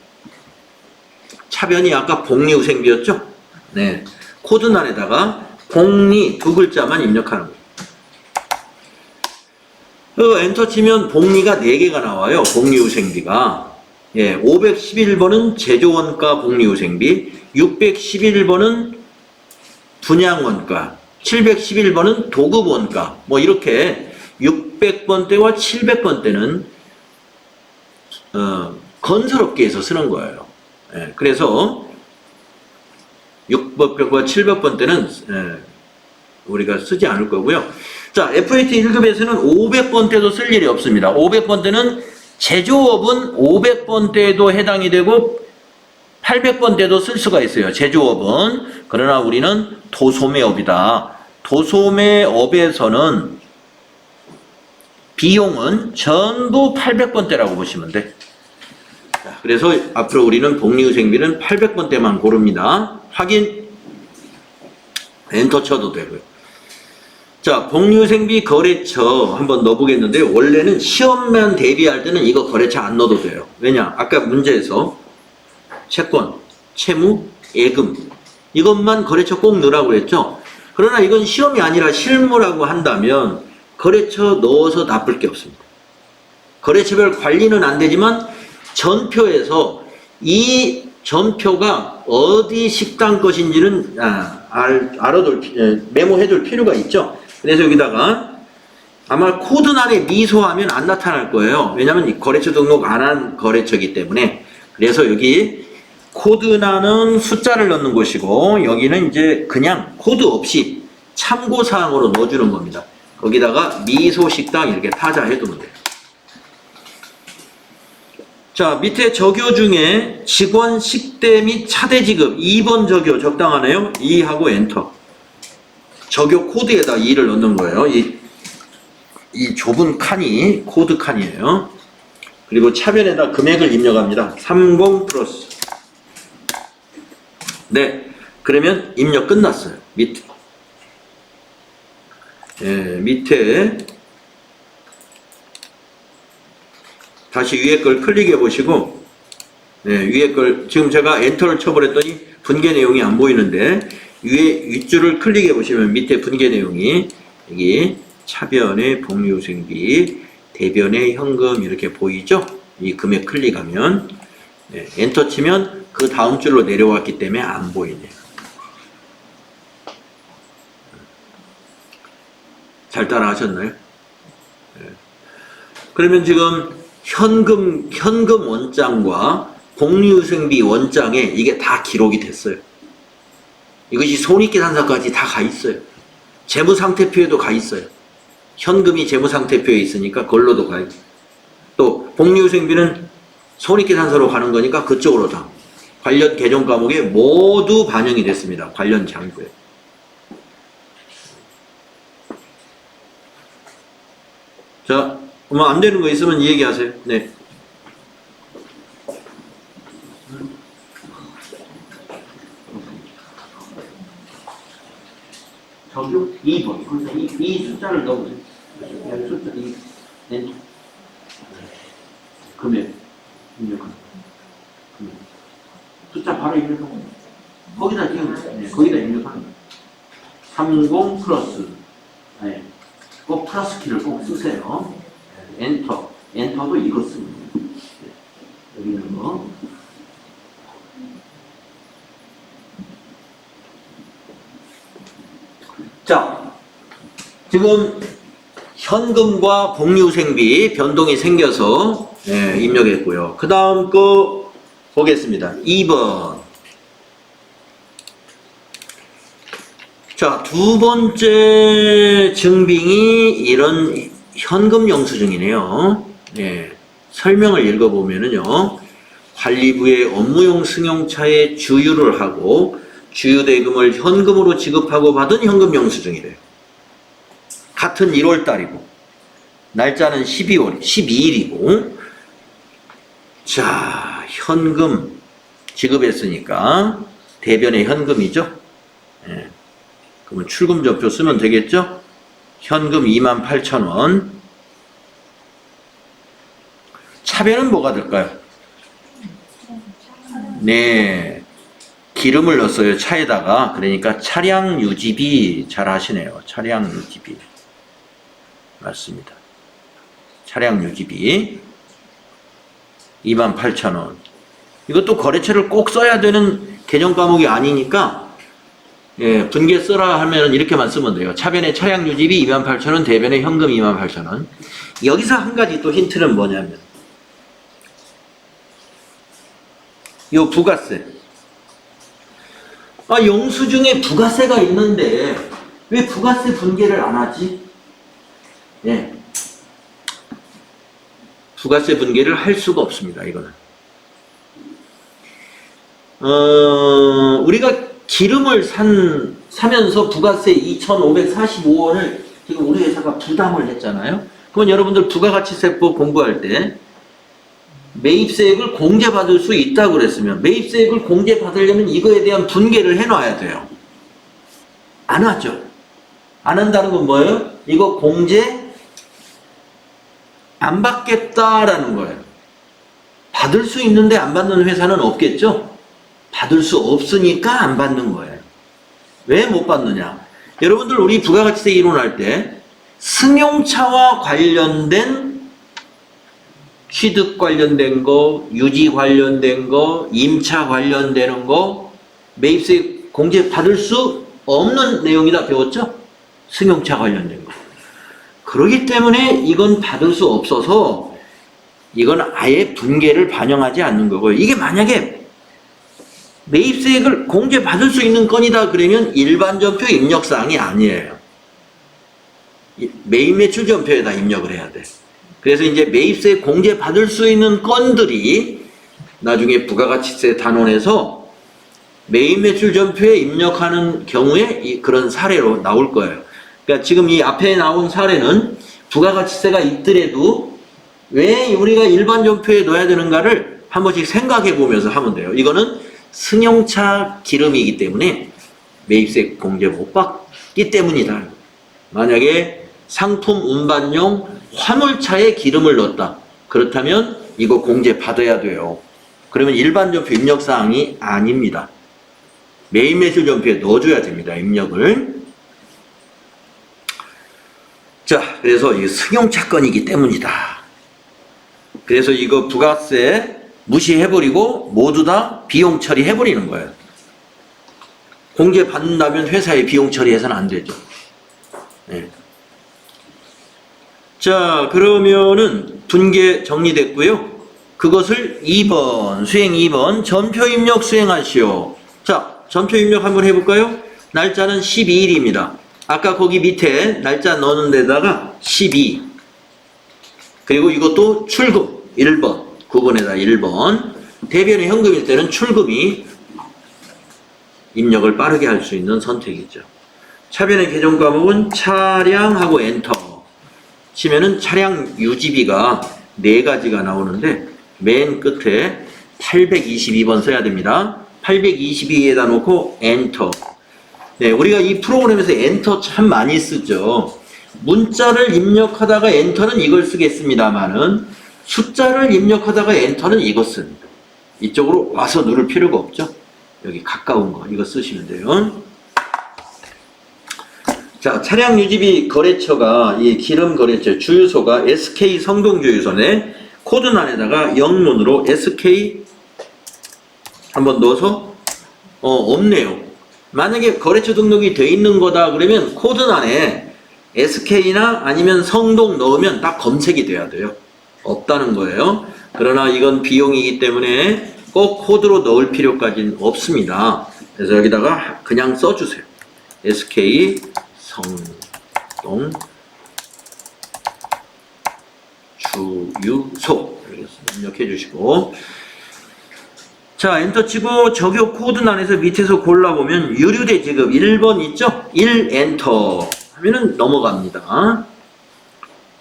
차변이 아까 복리후생비였죠? 네. 코드란에다가 복리 두 글자만 입력하는 거예요. 엔터 치면 복리가 4개가 나와요. 복리후생비가. 예, 511번은 제조원가 복리후생비, 611번은 분양원가, 711번은 도급원가, 뭐 이렇게 600번대와 700번대는 건설업계에서 쓰는 거예요. 예, 그래서 600번과 700번대는 우리가 쓰지 않을 거고요. 자, FAT 1급에서는 500번대도 쓸 일이 없습니다. 500번대는 제조업은 500번대에도 해당이 되고 800번대도 쓸 수가 있어요. 제조업은. 그러나 우리는 도소매업이다. 도소매업에서는 비용은 전부 800번대라고 보시면 돼. 자, 그래서 앞으로 우리는 복리후생비는 800번대만 고릅니다. 확인. 엔터 쳐도 되고요. 자, 복리후생비 거래처 한번 넣어보겠는데 원래는 시험만 대비할 때는 이거 거래처 안 넣어도 돼요. 왜냐? 아까 문제에서 채권, 채무, 예금 이것만 거래처 꼭 넣으라고 그랬죠. 그러나 이건 시험이 아니라 실무라고 한다면 거래처 넣어서 나쁠 게 없습니다. 거래처별 관리는 안 되지만 전표에서 이 전표가 어디 식당 것인지는 메모해둘 필요가 있죠. 그래서 여기다가 아마 코드란에 미소하면 안 나타날 거예요. 왜냐하면 거래처 등록 안 한 거래처이기 때문에. 그래서 여기 코드란은 숫자를 넣는 곳이고 여기는 이제 그냥 코드 없이 참고사항으로 넣어주는 겁니다. 거기다가 미소식당 이렇게 타자해두면 돼요. 자, 밑에 적요 중에 직원 식대 및 차대 지급 2번 적요 적당하네요. 2하고 엔터. 적요 코드에다 2를 넣는 거예요. 이 좁은 칸이 코드 칸이에요. 그리고 차변에다 금액을 입력합니다. 30 플러스. 네, 그러면 입력 끝났어요. 밑에. 밑에 다시 위에 걸 클릭해 보시고 위에 걸 지금 제가 엔터를 쳐버렸더니 분계 내용이 안 보이는데 윗줄을 클릭해 보시면 밑에 분계 내용이 여기 차변의 복리후생비, 대변의 현금 이렇게 보이죠? 이 금액 클릭하면 엔터 치면 그 다음 줄로 내려왔기 때문에 안 보이네요. 잘 따라 하셨나요? 그러면 지금 현금 원장과 복리후생비 원장에 이게 다 기록이 됐어요. 이것이 손익계산서까지 다 가 있어요. 재무상태표에도 가 있어요. 현금이 재무상태표에 있으니까 그걸로도 가요. 또 복리후생비는 손익계산서로 가는 거니까 그쪽으로 다 관련 개정 과목에 모두 반영이 됐습니다. 관련 장부에. 자, 뭐 안 되는 거 있으면 얘기하세요. 네. 적요 2번. 그래서 이 숫자를 넣으세요. 숫자 2. 네. 금액. 입력하는. 숫자 바로 입력하고. 거기다 지금, 거기다 입력하는 거예요. 30 플러스. 네. 꼭 플러스 키를 꼭 쓰세요. 엔터. 엔터도 이거 씁니다. 여기 있는 거. 자, 지금 현금과 복류생비 변동이 생겨서 입력했고요. 그 다음 거 보겠습니다. 2번. 자, 두 번째 증빙이 이런 현금 영수증이네요. 설명을 읽어보면은요. 관리부의 업무용 승용차에 주유를 하고 주유대금을 현금으로 지급하고 받은 현금 영수증이래요. 같은 1월 달이고 날짜는 12일이고 자, 현금 지급했으니까 대변의 현금이죠. 그러면 출금전표 쓰면 되겠죠? 현금 28,000원. 차변은 뭐가 될까요? 네, 기름을 넣었어요. 차에다가. 그러니까 차량 유지비 잘 하시네요. 차량 유지비. 맞습니다. 차량 유지비 28,000원. 이것도 거래처를 꼭 써야 되는 개념 과목이 아니니까 분계 써라 하면 이렇게만 쓰면 돼요. 차변의 차량 유지비 28,000원, 대변의 현금 28,000원. 여기서 한 가지 또 힌트는 뭐냐면 요 부가세. 영수증에 부가세가 있는데 왜 부가세 분계를 안 하지? 부가세 분계를 할 수가 없습니다. 이거는. 우리가 기름을 사면서 부가세 2,545원을 지금 우리 회사가 부담을 했잖아요. 그러면 여러분들 부가가치세법 공부할 때 매입세액을 공제받을 수 있다고 그랬으면 매입세액을 공제받으려면 이거에 대한 분계를 해놔야 돼요. 안 하죠. 안 한다는 건 뭐예요? 이거 공제 안 받겠다라는 거예요. 받을 수 있는데 안 받는 회사는 없겠죠? 받을 수 없으니까 안 받는 거예요. 왜 못 받느냐? 여러분들 우리 부가가치세 이론할 때 승용차와 관련된 취득 관련된 거, 유지 관련된 거, 임차 관련되는 거, 매입세 공제 받을 수 없는 내용이다 배웠죠? 승용차 관련된 거. 그렇기 때문에 이건 받을 수 없어서 이건 아예 분계를 반영하지 않는 거고요. 이게 만약에 매입세액을 공제 받을 수 있는 건이다 그러면 일반 전표 입력사항이 아니에요. 매입 매출 전표에다 입력을 해야 돼. 그래서 이제 매입세 공제 받을 수 있는 건들이 나중에 부가가치세 단원에서 매입 매출 전표에 입력하는 경우에 그런 사례로 나올 거예요. 그러니까 지금 이 앞에 나온 사례는 부가가치세가 있더라도 왜 우리가 일반 전표에 넣어야 되는가를 한 번씩 생각해 보면서 하면 돼요. 이거는 승용차 기름이기 때문에 매입세 공제 못 받기 때문이다. 만약에 상품 운반용 화물차에 기름을 넣었다. 그렇다면 이거 공제 받아야 돼요. 그러면 일반 전표 입력사항이 아닙니다. 매입 매출 전표에 넣어줘야 됩니다. 입력을. 자, 그래서 이 승용차 건이기 때문이다. 그래서 이거 부가세 무시해버리고 모두 다 비용 처리해버리는 거예요. 공제 받는다면 회사에 비용 처리해서는 안 되죠. 자, 그러면은 분계 정리됐고요. 그것을 2번, 수행 2번, 전표 입력 수행하시오. 자, 전표 입력 한번 해볼까요? 날짜는 12일입니다. 아까 거기 밑에 날짜 넣는 데다가 12. 그리고 이것도 출금 1번. 9번에다 1번. 대변의 현금일 때는 출금이 입력을 빠르게 할 수 있는 선택이죠. 차변의 개정 과목은 차량하고 엔터 치면은 차량 유지비가 4가지가 나오는데 맨 끝에 822번 써야 됩니다. 822에다 놓고 엔터. 네, 우리가 이 프로그램에서 엔터 참 많이 쓰죠. 문자를 입력하다가 엔터는 이걸 쓰겠습니다만은 숫자를 입력하다가 엔터는 이거 씁니다. 이쪽으로 와서 누를 필요가 없죠. 여기 가까운 거 이거 쓰시면 돼요. 자, 차량 유지비 거래처가 이 기름 거래처 주유소가 SK 성동주유소네. 코드란에다가 영문으로 SK 한번 넣어서 없네요. 만약에 거래처 등록이 돼 있는 거다 그러면 코드란에 SK나 아니면 성동 넣으면 딱 검색이 돼야 돼요. 없다는 거예요. 그러나 이건 비용이기 때문에 꼭 코드로 넣을 필요까지는 없습니다. 그래서 여기다가 그냥 써주세요. SK 성동 주유소 입력해 주시고, 자 엔터 치고 적용 코드란에서 밑에서 골라보면 유류대 지급 1번 있죠? 1 엔터 하면은 넘어갑니다.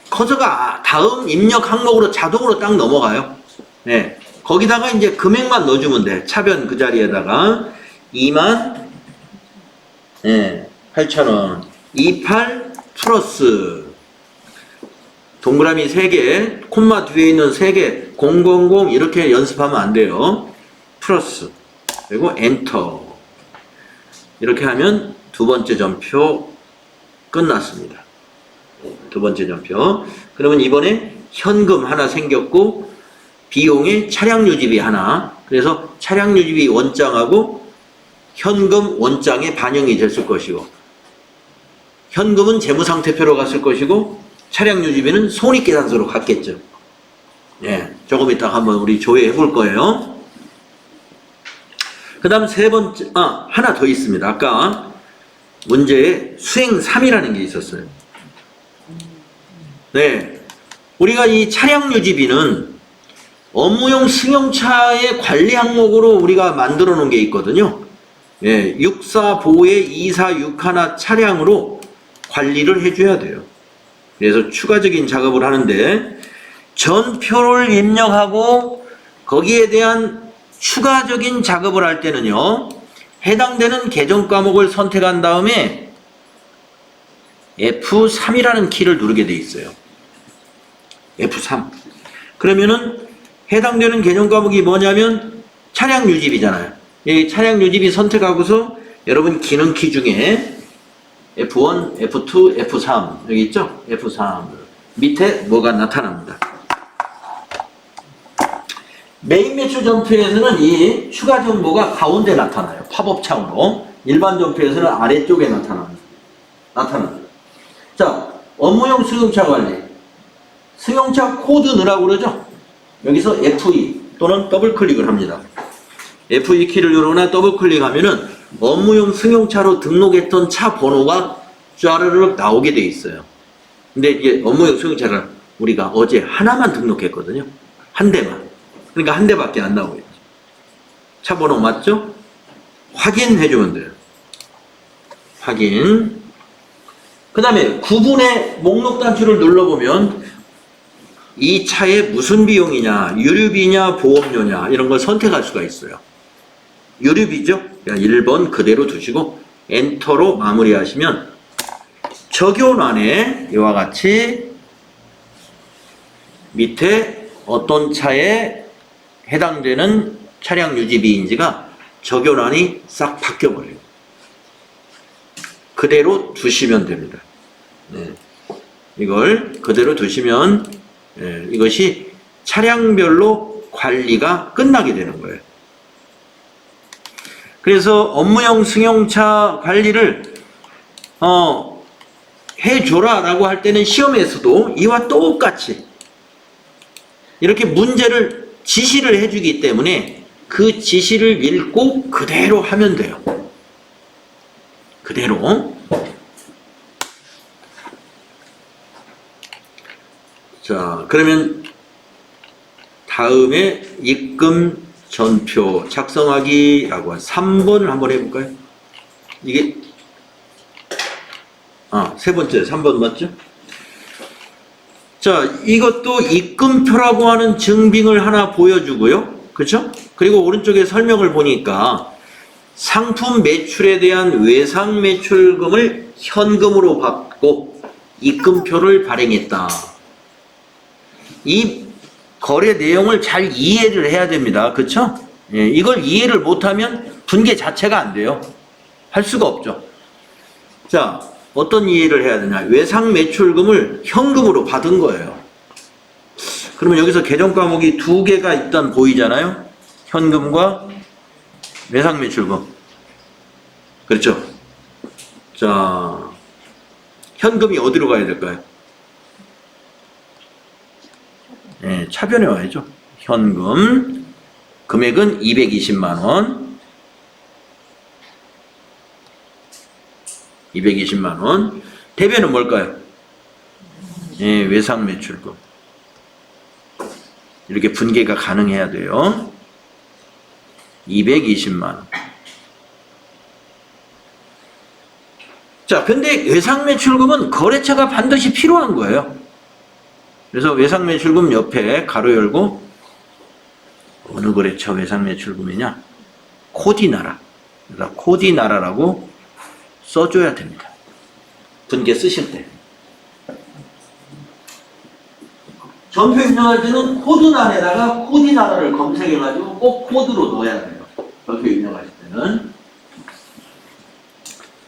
커서가 다음 입력 항목으로 자동으로 딱 넘어가요. 네. 거기다가 이제 금액만 넣어주면 돼. 차변 그 자리에다가 2만 8,000원 28 플러스 동그라미 3개, 콤마 뒤에 있는 3개, 000 이렇게 연습하면 안 돼요. 플러스 그리고 엔터 이렇게 하면 두 번째 전표 끝났습니다. 두 번째 전표. 그러면 이번에 현금 하나 생겼고 비용에 차량 유지비 하나. 그래서 차량 유지비 원장하고 현금 원장에 반영이 됐을 것이고, 현금은 재무상태표로 갔을 것이고 차량 유지비는 손익계산서로 갔겠죠. 예, 조금 이따 한번 우리 조회해 볼 거예요. 그 다음 세 번째, 하나 더 있습니다. 아까 문제에 수행 3이라는 게 있었어요. 네. 우리가 이 차량 유지비는 업무용 승용차의 관리 항목으로 우리가 만들어 놓은 게 있거든요. 예, 64보에 246 차량으로 관리를 해줘야 돼요. 그래서 추가적인 작업을 하는데, 전표를 입력하고 거기에 대한 추가적인 작업을 할 때는요, 해당되는 계정 과목을 선택한 다음에 F3이라는 키를 누르게 돼 있어요. F3. 그러면은 해당되는 계정 과목이 뭐냐면 차량 유지비잖아요. 이 차량 유지비 선택하고서 여러분 기능 키 중에 F1, F2, F3 여기 있죠? F3 밑에 뭐가 나타납니다. 메인 매출 전표에서는 이 추가 정보가 가운데 나타나요. 팝업 창으로. 일반 전표에서는 아래쪽에 나타납니다. 자, 업무용 승용차 관리. 승용차 코드 넣으라고 그러죠? 여기서 F2 또는 더블 클릭을 합니다. F2 키를 누르거나 더블 클릭하면은 업무용 승용차로 등록했던 차 번호가 쫘르륵 나오게 돼 있어요. 근데 이제 업무용 승용차를 우리가 어제 하나만 등록했거든요. 한 대만. 그러니까 한 대밖에 안 나오겠죠. 차 번호 맞죠? 확인해주면 돼요. 확인. 그 다음에 구분의 목록 단추를 눌러보면 이 차에 무슨 비용이냐, 유류비냐, 보험료냐 이런 걸 선택할 수가 있어요. 유류비죠? 1번 그대로 두시고 엔터로 마무리하시면 적용란에 이와 같이 밑에 어떤 차에 해당되는 차량 유지비인지가 적용란이 싹 바뀌어버려요. 그대로 두시면 됩니다. 네. 이걸 그대로 두시면 이것이 차량별로 관리가 끝나게 되는 거예요. 그래서 업무용 승용차 관리를 해줘라 라고 할 때는 시험에서도 이와 똑같이 이렇게 문제를 지시를 해주기 때문에 그 지시를 읽고 그대로 하면 돼요. 그대로. 자, 그러면 다음에 입금 전표 작성하기라고 한 3번을 한번 해볼까요? 이게 세 번째 3번 맞죠? 자, 이것도 입금표라고 하는 증빙을 하나 보여주고요. 그렇죠? 그리고 오른쪽에 설명을 보니까 상품 매출에 대한 외상 매출금을 현금으로 받고 입금표를 발행했다. 이 거래 내용을 잘 이해를 해야 됩니다. 그렇죠? 예, 이걸 이해를 못하면 분계 자체가 안 돼요. 할 수가 없죠. 자, 어떤 이해를 해야 되냐? 외상 매출금을 현금으로 받은 거예요. 그러면 여기서 계정 과목이 두 개가 일단 보이잖아요. 현금과 외상 매출금. 그렇죠? 자, 현금이 어디로 가야 될까요? 네, 차변에 와야죠. 현금 금액은 220만 원. 220만 원. 대변은 뭘까요? 네, 외상 매출금. 이렇게 분계가 가능해야 돼요. 220만 원. 자, 근데 외상 매출금은 거래처가 반드시 필요한 거예요. 그래서 외상 매출금 옆에 가로 열고 어느 거래처 외상 매출금이냐? 코디나라. 그래서 코디나라라고 써줘야 됩니다. 분계 쓰실 때. 전표 입력할 때는 코드란에다가 코디나라를 검색해가지고 꼭 코드로 넣어야 돼요. 전표 입력하실 때는.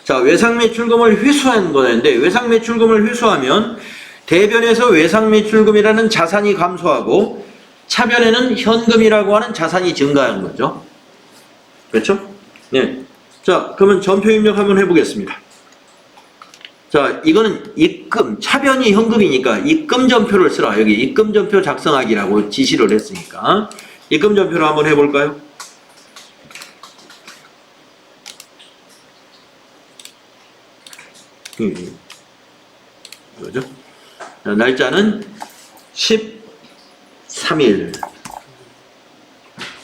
자, 외상매출금을 회수하는 거였는데, 외상매출금을 회수하면 대변에서 외상매출금이라는 자산이 감소하고 차변에는 현금이라고 하는 자산이 증가하는 거죠. 그렇죠? 네. 자, 그러면 전표 입력 한번 해보겠습니다. 자, 이거는 입금, 차변이 현금이니까 입금전표를 쓰라. 여기 입금전표 작성하기라고 지시를 했으니까 입금전표를 한번 해볼까요? 이거죠? 자, 날짜는 13일.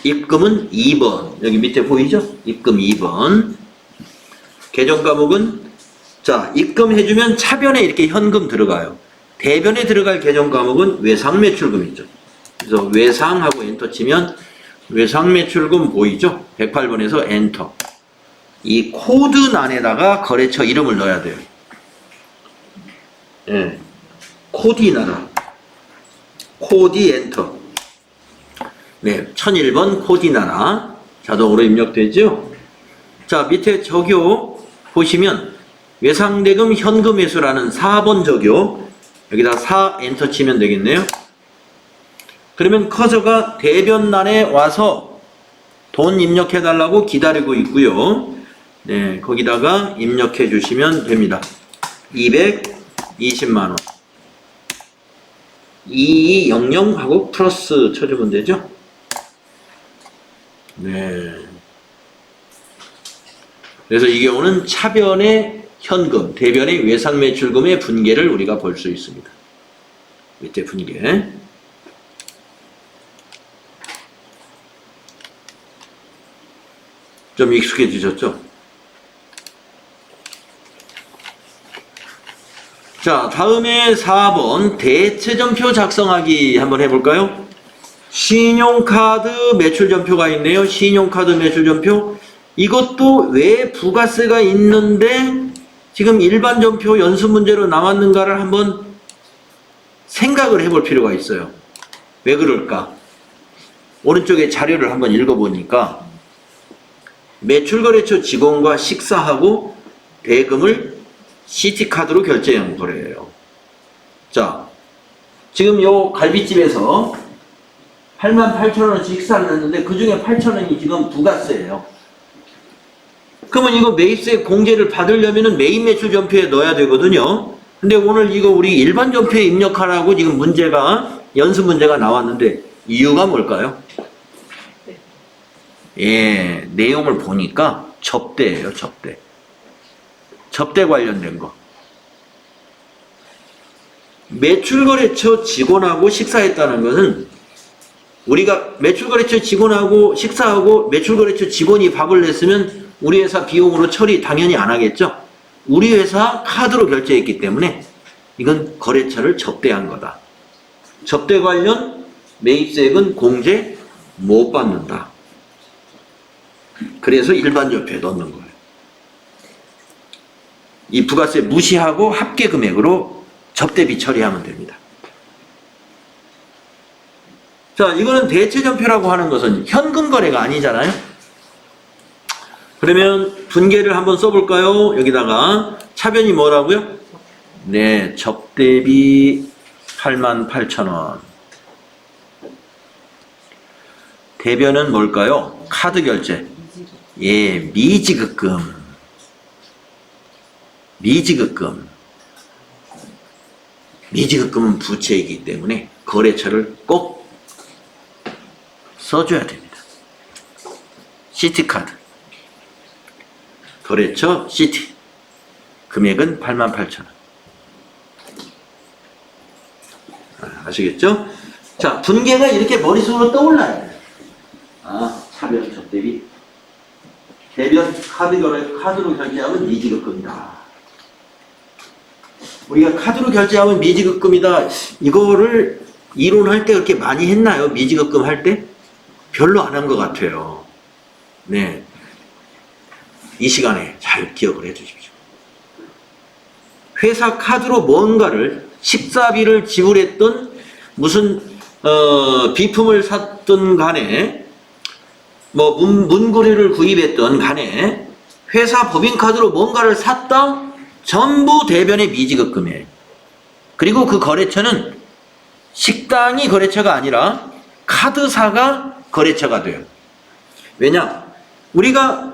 입금은 2번. 여기 밑에 보이죠? 입금 2번. 계정 과목은 자, 입금해주면 차변에 이렇게 현금 들어가요. 대변에 들어갈 계정 과목은 외상매출금이죠. 그래서 외상하고 엔터 치면 외상매출금 보이죠? 108번에서 엔터. 이 코드란에다가 거래처 이름을 넣어야 돼요. 예. 코디나라. 코디 엔터. 네, 1001번 코디나라. 자동으로 입력되죠? 자, 밑에 적요 보시면 외상대금 현금 회수라는 4번 적요. 여기다 4 엔터 치면 되겠네요. 그러면 커서가 대변란에 와서 돈 입력해 달라고 기다리고 있고요. 네, 거기다가 입력해 주시면 됩니다. 220만 원. 2200 하고 플러스 쳐주면 되죠? 네. 그래서 이 경우는 차변의 현금, 대변의 외상매출금의 분계를 우리가 볼 수 있습니다. 밑에 분계. 좀 익숙해지셨죠? 자, 다음에 4번 대체전표 작성하기 한번 해볼까요? 신용카드 매출전표가 있네요. 신용카드 매출전표. 이것도 왜 부가세가 있는데 지금 일반 전표 연습 문제로 나왔는가를 한번 생각을 해볼 필요가 있어요. 왜 그럴까? 오른쪽에 자료를 한번 읽어보니까 매출거래처 직원과 식사하고 대금을 CT카드로 결제한 거래요. 자, 지금 요 갈비집에서 88,000원어치 식사를 했는데 그 중에 8,000원이 지금 부가세예요. 그러면 이거 매입세 공제를 받으려면 메인 매출 전표에 넣어야 되거든요. 근데 오늘 이거 우리 일반 전표에 입력하라고 지금 문제가, 연습 문제가 나왔는데 이유가 뭘까요? 예, 내용을 보니까 접대예요, 접대. 접대 관련된 거. 매출거래처 직원하고 식사했다는 것은 우리가 매출거래처 직원하고 식사하고 매출거래처 직원이 밥을 냈으면 우리 회사 비용으로 처리 당연히 안 하겠죠. 우리 회사 카드로 결제했기 때문에 이건 거래처를 접대한 거다. 접대 관련 매입세액은 공제 못 받는다. 그래서 일반 전표에 넣는 거예요. 이 부가세 무시하고 합계 금액으로 접대비 처리하면 됩니다. 자, 이거는 대체전표라고 하는 것은 현금 거래가 아니잖아요. 그러면 분계를 한번 써볼까요? 여기다가 차변이 뭐라고요? 네, 접대비 88,000원. 대변은 뭘까요? 카드 결제. 예, 미지급금. 미지급금. 미지급금은 부채이기 때문에 거래처를 꼭 써줘야 됩니다. 시티카드 거래처 시티 금액은 88,000원. 아시겠죠? 자, 분계가 이렇게 머릿속으로 떠올라야 돼요. 차변 접대비 대변 카드로 결제하면 미지급금이다. 우리가 카드로 결제하면 미지급금이다. 이거를 이론할 때 그렇게 많이 했나요? 미지급금 할 때? 별로 안 한 것 같아요. 네. 이 시간에 잘 기억을 해 주십시오. 회사 카드로 뭔가를 식사비를 지불했던 무슨 비품을 샀던 간에 뭐 문구류를 구입했던 간에 회사 법인카드로 뭔가를 샀다? 전부 대변의 미지급금이에요. 그리고 그 거래처는 식당이 거래처가 아니라 카드사가 거래처가 돼요. 왜냐? 우리가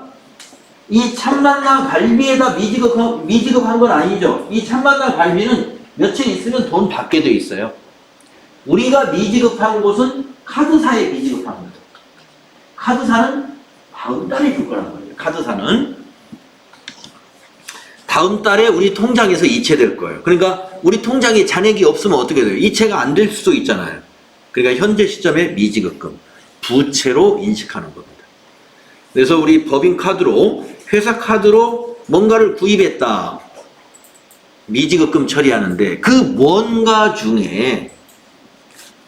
이 참만나 갈비에다 미지급한 건 아니죠. 이 참만나 갈비는 며칠 있으면 돈 받게 돼 있어요. 우리가 미지급한 곳은 카드사에 미지급한 거죠. 카드사는 다음 달에 줄 거란 말이에요. 카드사는 다음 달에 우리 통장에서 이체될 거예요. 그러니까 우리 통장에 잔액이 없으면 어떻게 돼요? 이체가 안 될 수도 있잖아요. 그러니까 현재 시점에 미지급금, 부채로 인식하는 겁니다. 그래서 우리 법인카드로, 회사 카드로 뭔가를 구입했다. 미지급금 처리하는데 그 뭔가 중에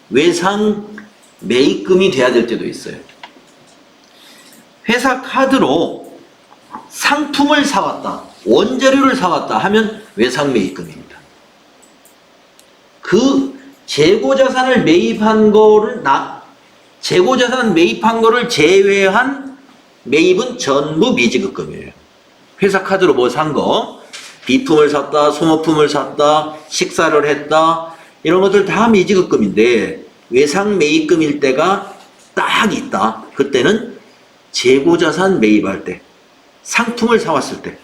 외상 매입금이 돼야 될 때도 있어요. 회사 카드로 상품을 사왔다, 원재료를 사왔다 하면 외상 매입금입니다. 그 재고자산을 매입한 거를 재고자산 매입한 거를 제외한 매입은 전부 미지급금이에요. 회사 카드로 뭐 산 거, 비품을 샀다, 소모품을 샀다, 식사를 했다, 이런 것들 다 미지급금인데 외상 매입금일 때가 딱 있다. 그때는 재고자산 매입할 때, 상품을 사왔을 때,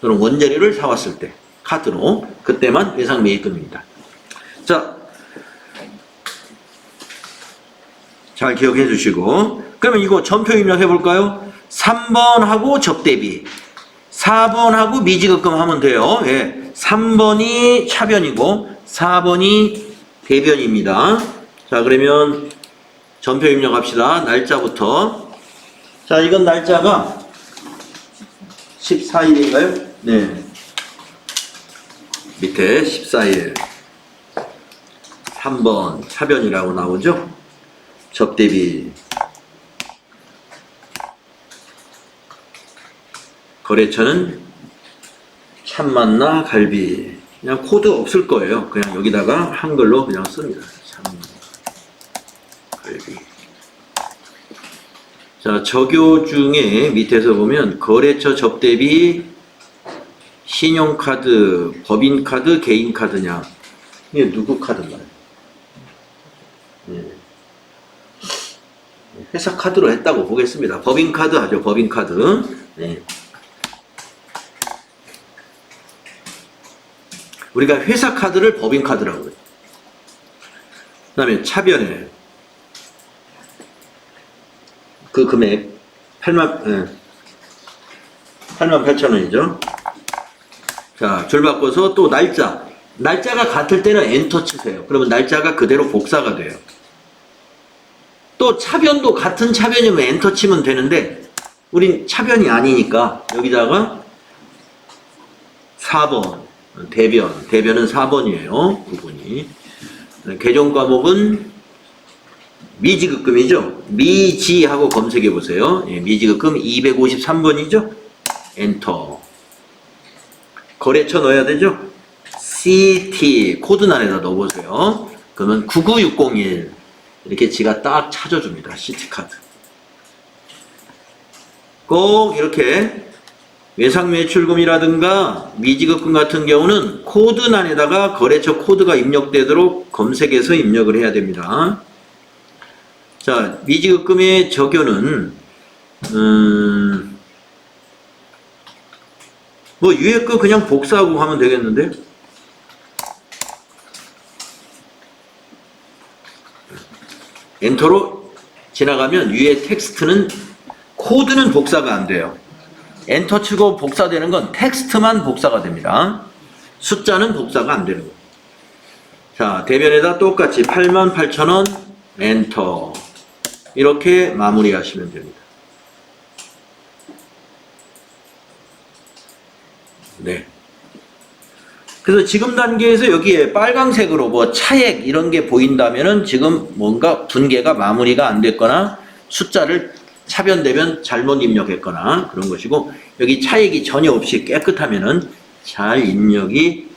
또는 원재료를 사왔을 때 카드로, 그때만 외상 매입금입니다. 자, 잘 기억해 주시고, 그러면 이거 전표 입력해 볼까요? 3번하고 접대비, 4번하고 미지급금 하면 돼요. 예. 3번이 차변이고 4번이 대변입니다. 자, 그러면 전표 입력합시다. 날짜부터. 자, 이건 날짜가 14일인가요? 네. 밑에 14일. 3번 차변이라고 나오죠? 접대비. 거래처는 참만나 갈비. 그냥 코드 없을 거예요. 그냥 여기다가 한글로 그냥 씁니다. 참갈비. 자, 적요 중에 밑에서 보면 거래처 접대비, 신용카드, 법인카드, 개인카드냐. 이게 누구 카드인가요? 네. 회사 카드로 했다고 보겠습니다. 법인카드 하죠. 법인카드. 네. 우리가 회사 카드를 법인카드라고 해요. 그 다음에 차변에 그 금액 88,000원이죠. 자, 줄 바꿔서 또 날짜가 같을 때는 엔터 치세요. 그러면 날짜가 그대로 복사가 돼요. 또 차변도 같은 차변이면 엔터 치면 되는데 우린 차변이 아니니까 여기다가 4번 대변은 4번이에요. 부분이. 개정 과목은 미지급금이죠. 미지하고 검색해 보세요. 예, 미지급금 253번이죠. 엔터. 거래처 넣어야 되죠. CT 코드란에다 넣어보세요. 그러면 99601 이렇게 지가 딱 찾아줍니다. CT카드. 꼭 이렇게 외상매출금이라든가 미지급금 같은 경우는 코드란에다가 거래처 코드가 입력되도록 검색해서 입력을 해야 됩니다. 자, 미지급금의 적용은 뭐 위에 거 그냥 복사하고 하면 되겠는데, 엔터로 지나가면 위에 텍스트는 코드는 복사가 안 돼요. 엔터 치고 복사되는 건 텍스트만 복사가 됩니다. 숫자는 복사가 안 되는 거예요. 자, 대변에다 똑같이 88,000원 엔터 이렇게 마무리하시면 됩니다. 네. 그래서 지금 단계에서 여기에 빨강색으로 뭐 차액 이런 게 보인다면은 지금 뭔가 분계가 마무리가 안 됐거나 숫자를 차변대변 잘못 입력했거나 그런 것이고, 여기 차액이 전혀 없이 깨끗하면은 잘 입력이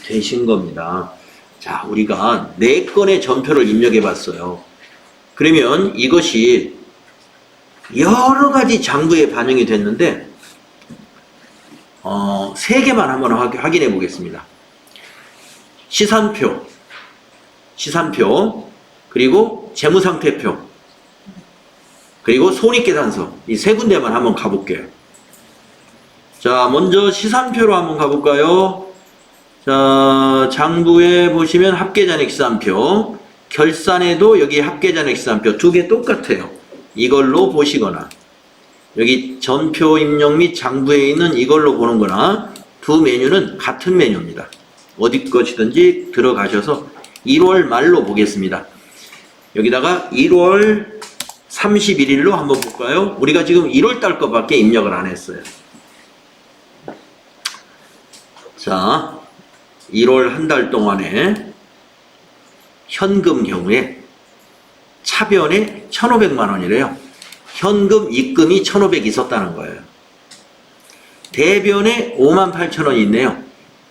되신 겁니다. 자, 우리가 4건의 전표를 입력해 봤어요. 그러면 이것이 여러 가지 장부에 반영이 됐는데 3개만 한번 확인해 보겠습니다. 시산표, 그리고 재무상태표, 그리고 손익계산서, 이 3군데만 한번 가볼게요. 자, 먼저 시산표로 한번 가볼까요? 자, 장부에 보시면 합계잔액시산표, 결산에도 여기 합계잔액시산표 2개 똑같아요. 이걸로 보시거나, 여기 전표 입력 및 장부에 있는 이걸로 보는 거나, 두 메뉴는 같은 메뉴입니다. 어디 것이든지 들어가셔서 1월 말로 보겠습니다. 여기다가 1월 31일로 한번 볼까요? 우리가 지금 1월 달 거밖에 입력을 안 했어요. 자, 1월 한 달 동안에 현금 경우에 차변에 1,500만 원이래요. 현금 입금이 1,500 있었다는 거예요. 대변에 58,000원이 있네요.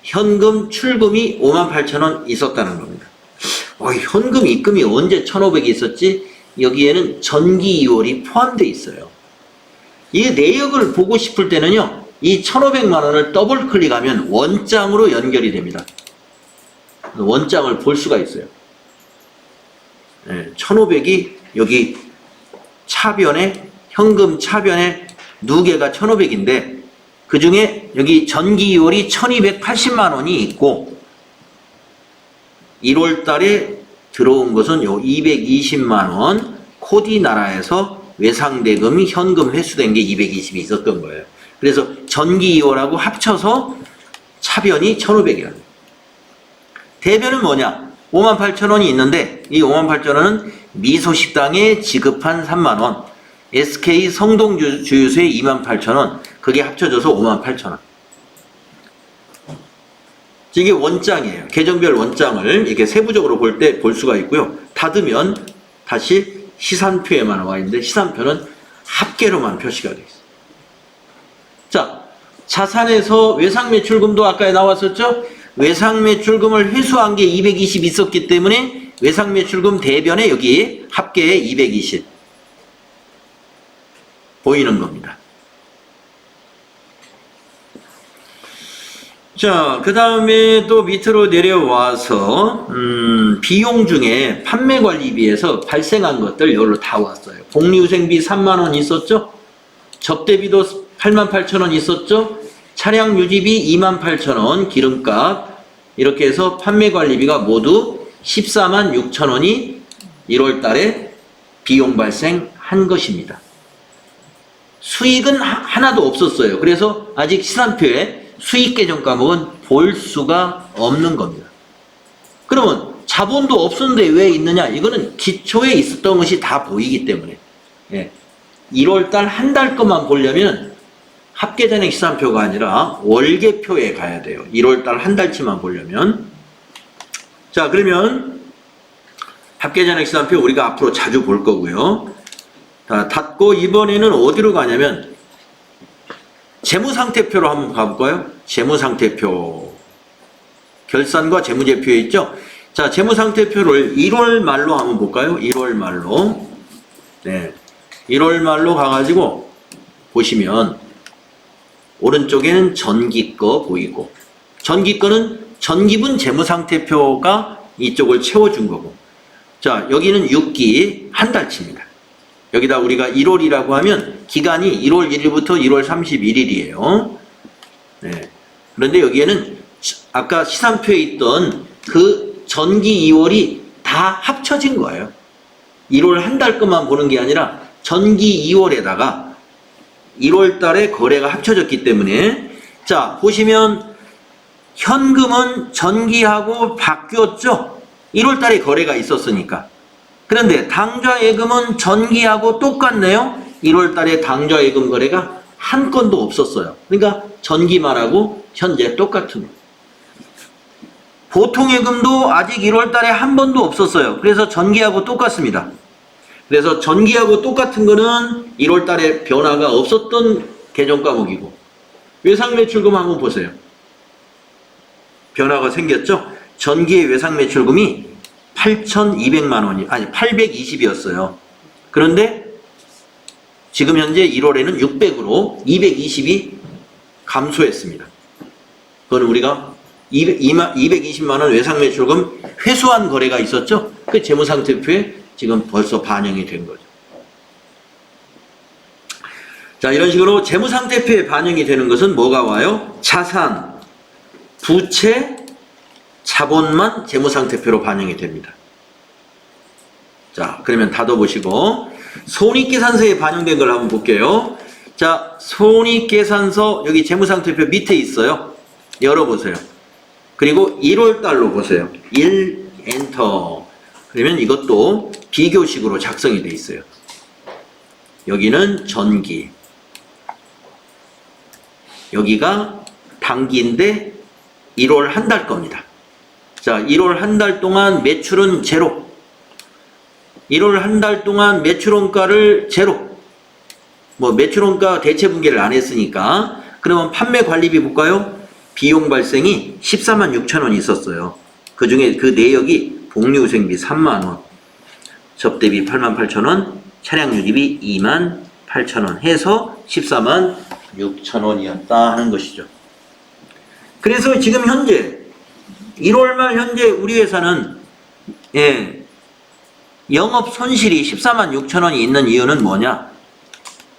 현금 출금이 58,000원 있었다는 겁니다. 현금 입금이 언제 1,500이 있었지? 여기에는 전기 2월이 포함되어 있어요. 이 내역을 보고 싶을 때는요, 이 1,500만 원을 더블 클릭하면 원장으로 연결이 됩니다. 원장을 볼 수가 있어요. 네, 1,500이 여기 차변에, 현금 차변에 누계가 1,500인데 그 중에 여기 전기 2월이 1,280만 원이 있고, 1월 달에 들어온 것은 요 220만 원 코디 나라에서 외상대금이 현금 회수된 게 220이 있었던 거예요. 그래서 전기 2월하고 합쳐서 차변이 1,500이라는 거예요. 대변은 뭐냐? 58,000원이 있는데 이 58,000원은 미소식당에 지급한 3만 원, SK 성동주유소에 28,000원, 그게 합쳐져서 58,000원. 이게 원장이에요. 계정별 원장을 이렇게 세부적으로 볼 때 볼 수가 있고요. 닫으면 다시 시산표에만 와 있는데 시산표는 합계로만 표시가 되어 있어요. 자, 자산에서 외상매출금도 아까 나왔었죠? 외상매출금을 회수한 게 220 있었기 때문에 외상매출금 대변에 여기 합계에 220 보이는 겁니다. 자, 그 다음에 또 밑으로 내려와서 비용 중에 판매관리비에서 발생한 것들 이걸로 다 왔어요. 복리후생비 3만원 있었죠? 접대비도 88,000원 있었죠? 차량 유지비 28,000원, 기름값, 이렇게 해서 판매관리비가 모두 146,000원이 1월 달에 비용 발생한 것입니다. 수익은 하나도 없었어요. 그래서 아직 시산표에 수익 계정 과목은 볼 수가 없는 겁니다. 그러면 자본도 없었는데 왜 있느냐? 이거는 기초에 있었던 것이 다 보이기 때문에. 1월달 한 달 것만 보려면 합계잔액 시산표가 아니라 월계표에 가야 돼요. 1월달 한 달치만 보려면. 자, 그러면 합계잔액 시산표 우리가 앞으로 자주 볼 거고요. 자, 닫고 이번에는 어디로 가냐면 재무상태표로 한번 가볼까요? 재무상태표. 결산과 재무제표에 있죠? 자, 재무상태표를 1월 말로 한번 볼까요? 1월 말로. 네. 1월 말로 가가지고 보시면 오른쪽에는 전기 거 보이고, 전기 거는 전기분 재무상태표가 이쪽을 채워준 거고, 자, 여기는 6기 한 달치입니다. 여기다 우리가 1월이라고 하면 기간이 1월 1일부터 1월 31일이에요. 네. 그런데 여기에는 아까 시산표에 있던 그 전기 2월이 다 합쳐진 거예요. 1월 한 달 것만 보는 게 아니라 전기 2월에다가 1월 달에 거래가 합쳐졌기 때문에 자 보시면 현금은 전기하고 바뀌었죠. 1월 달에 거래가 있었으니까. 그런데 당좌예금은 전기하고 똑같네요. 1월 달에 당좌예금 거래가 한 건도 없었어요. 그러니까 전기말하고 현재 똑같은 거예요. 보통예금도 아직 1월 달에 한 번도 없었어요. 그래서 전기하고 똑같습니다. 그래서 전기하고 똑같은 거는 1월 달에 변화가 없었던 계정 과목이고 외상매출금 한번 보세요. 변화가 생겼죠? 전기의 외상매출금이 8,200만 원이 아니 820이었어요. 그런데 지금 현재 1월에는 600으로 220이 감소했습니다. 그건 우리가 220만 원 외상매출금 회수한 거래가 있었죠? 그 재무상태표에 지금 벌써 반영이 된 거죠. 자, 이런 식으로 재무상태표에 반영이 되는 것은 뭐가 와요? 자산, 부채, 자본만 재무상태표로 반영이 됩니다. 자, 그러면 닫아보시고 손익계산서에 반영된 걸 한번 볼게요. 자, 손익계산서 여기 재무상태표 밑에 있어요. 열어보세요. 그리고 1월 달로 보세요. 1 엔터. 그러면 이것도 비교식으로 작성이 되어 있어요. 여기는 전기. 여기가 당기인데 1월 한 달 겁니다. 자, 1월 한 달 동안 매출은 제로. 1월 한 달 동안 매출원가를 제로. 뭐 매출원가 대체분계를 안 했으니까. 그러면 판매관리비 볼까요? 비용 발생이 14만 6천 원이 있었어요. 그 중에 그 내역이 복리후생비 3만 원, 접대비 8만 8천 원, 차량 유지비 2만 8천 원 해서 14만 6천 원이었다 하는 것이죠. 그래서 지금 현재 1월 말 현재 우리 회사는 영업 손실이 14만 6천 원이 있는 이유는 뭐냐?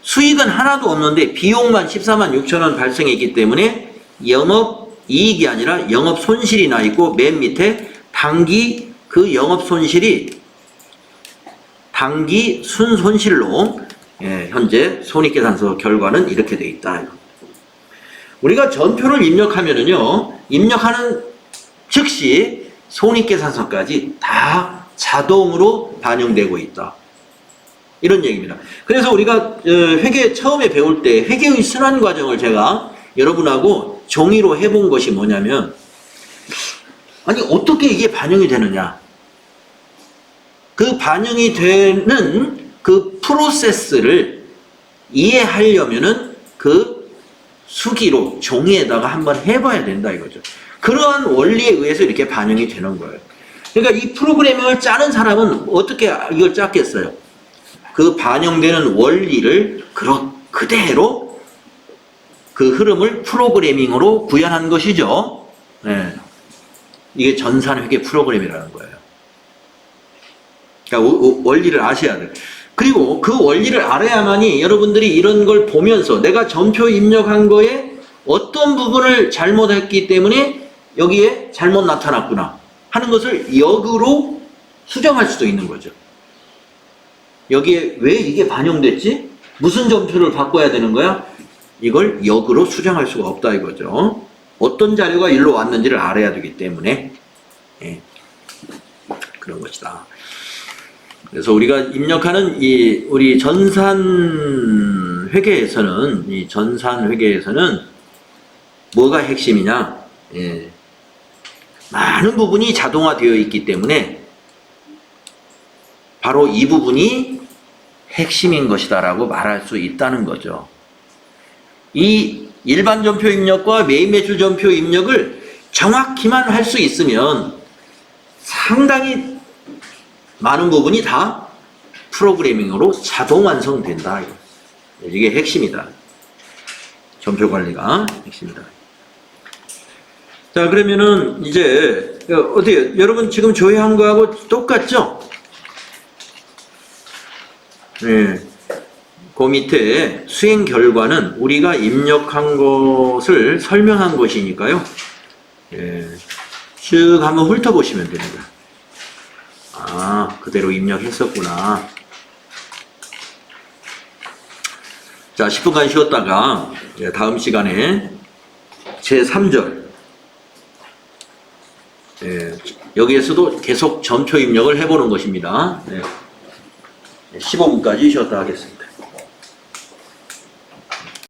수익은 하나도 없는데 비용만 14만 6천 원 발생했기 때문에 영업 이익이 아니라 영업 손실이 나 있고 맨 밑에 당기 그 영업 손실이 당기 순손실로 현재 손익계산서 결과는 이렇게 돼 있다. 우리가 전표를 입력하면은요, 입력하는 즉시 손익계산서까지 다 자동으로 반영되고 있다. 이런 얘기입니다. 그래서 우리가 회계 처음에 배울 때 회계의 순환 과정을 제가 여러분하고 종이로 해본 것이 뭐냐면, 아니 어떻게 이게 반영이 되느냐, 그 반영이 되는 그 프로세스를 이해하려면은 그 수기로 종이에다가 한번 해봐야 된다 이거죠. 그러한 원리에 의해서 이렇게 반영이 되는 거예요. 그러니까 이 프로그래밍을 짜는 사람은 어떻게 이걸 짰겠어요? 그 반영되는 원리를 그대로 그 흐름을 프로그래밍으로 구현한 것이죠. 네. 이게 전산회계 프로그램이라는 거예요. 그러니까 원리를 아셔야 돼요. 그리고 그 원리를 알아야만이 여러분들이 이런 걸 보면서 내가 전표 입력한 거에 어떤 부분을 잘못했기 때문에 여기에 잘못 나타났구나 하는 것을 역으로 수정할 수도 있는 거죠. 여기에 왜 이게 반영됐지? 무슨 전표를 바꿔야 되는 거야? 이걸 역으로 수정할 수가 없다 이거죠. 어떤 자료가 일로 왔는지를 알아야 되기 때문에 그런 것이다. 그래서 우리가 입력하는 우리 전산 회계에서는 뭐가 핵심이냐? 많은 부분이 자동화되어 있기 때문에 바로 이 부분이 핵심인 것이다라고 말할 수 있다는 거죠. 이 일반 전표 입력과 메인 매출 전표 입력을 정확히만 할 수 있으면 상당히 많은 부분이 다 프로그래밍으로 자동 완성된다. 이게 핵심이다. 전표 관리가 핵심이다. 자, 그러면은 이제 어때요? 여러분 지금 조회한 거하고 똑같죠? 네. 그 밑에 수행 결과는 우리가 입력한 것을 설명한 것이니까요. 쭉 한번 훑어보시면 됩니다. 그 그대로 입력했었구나. 자, 10분간 쉬었다가 다음 시간에 제3절 여기에서도 계속 점초 입력을 해보는 것입니다. 15분까지 쉬었다 하겠습니다.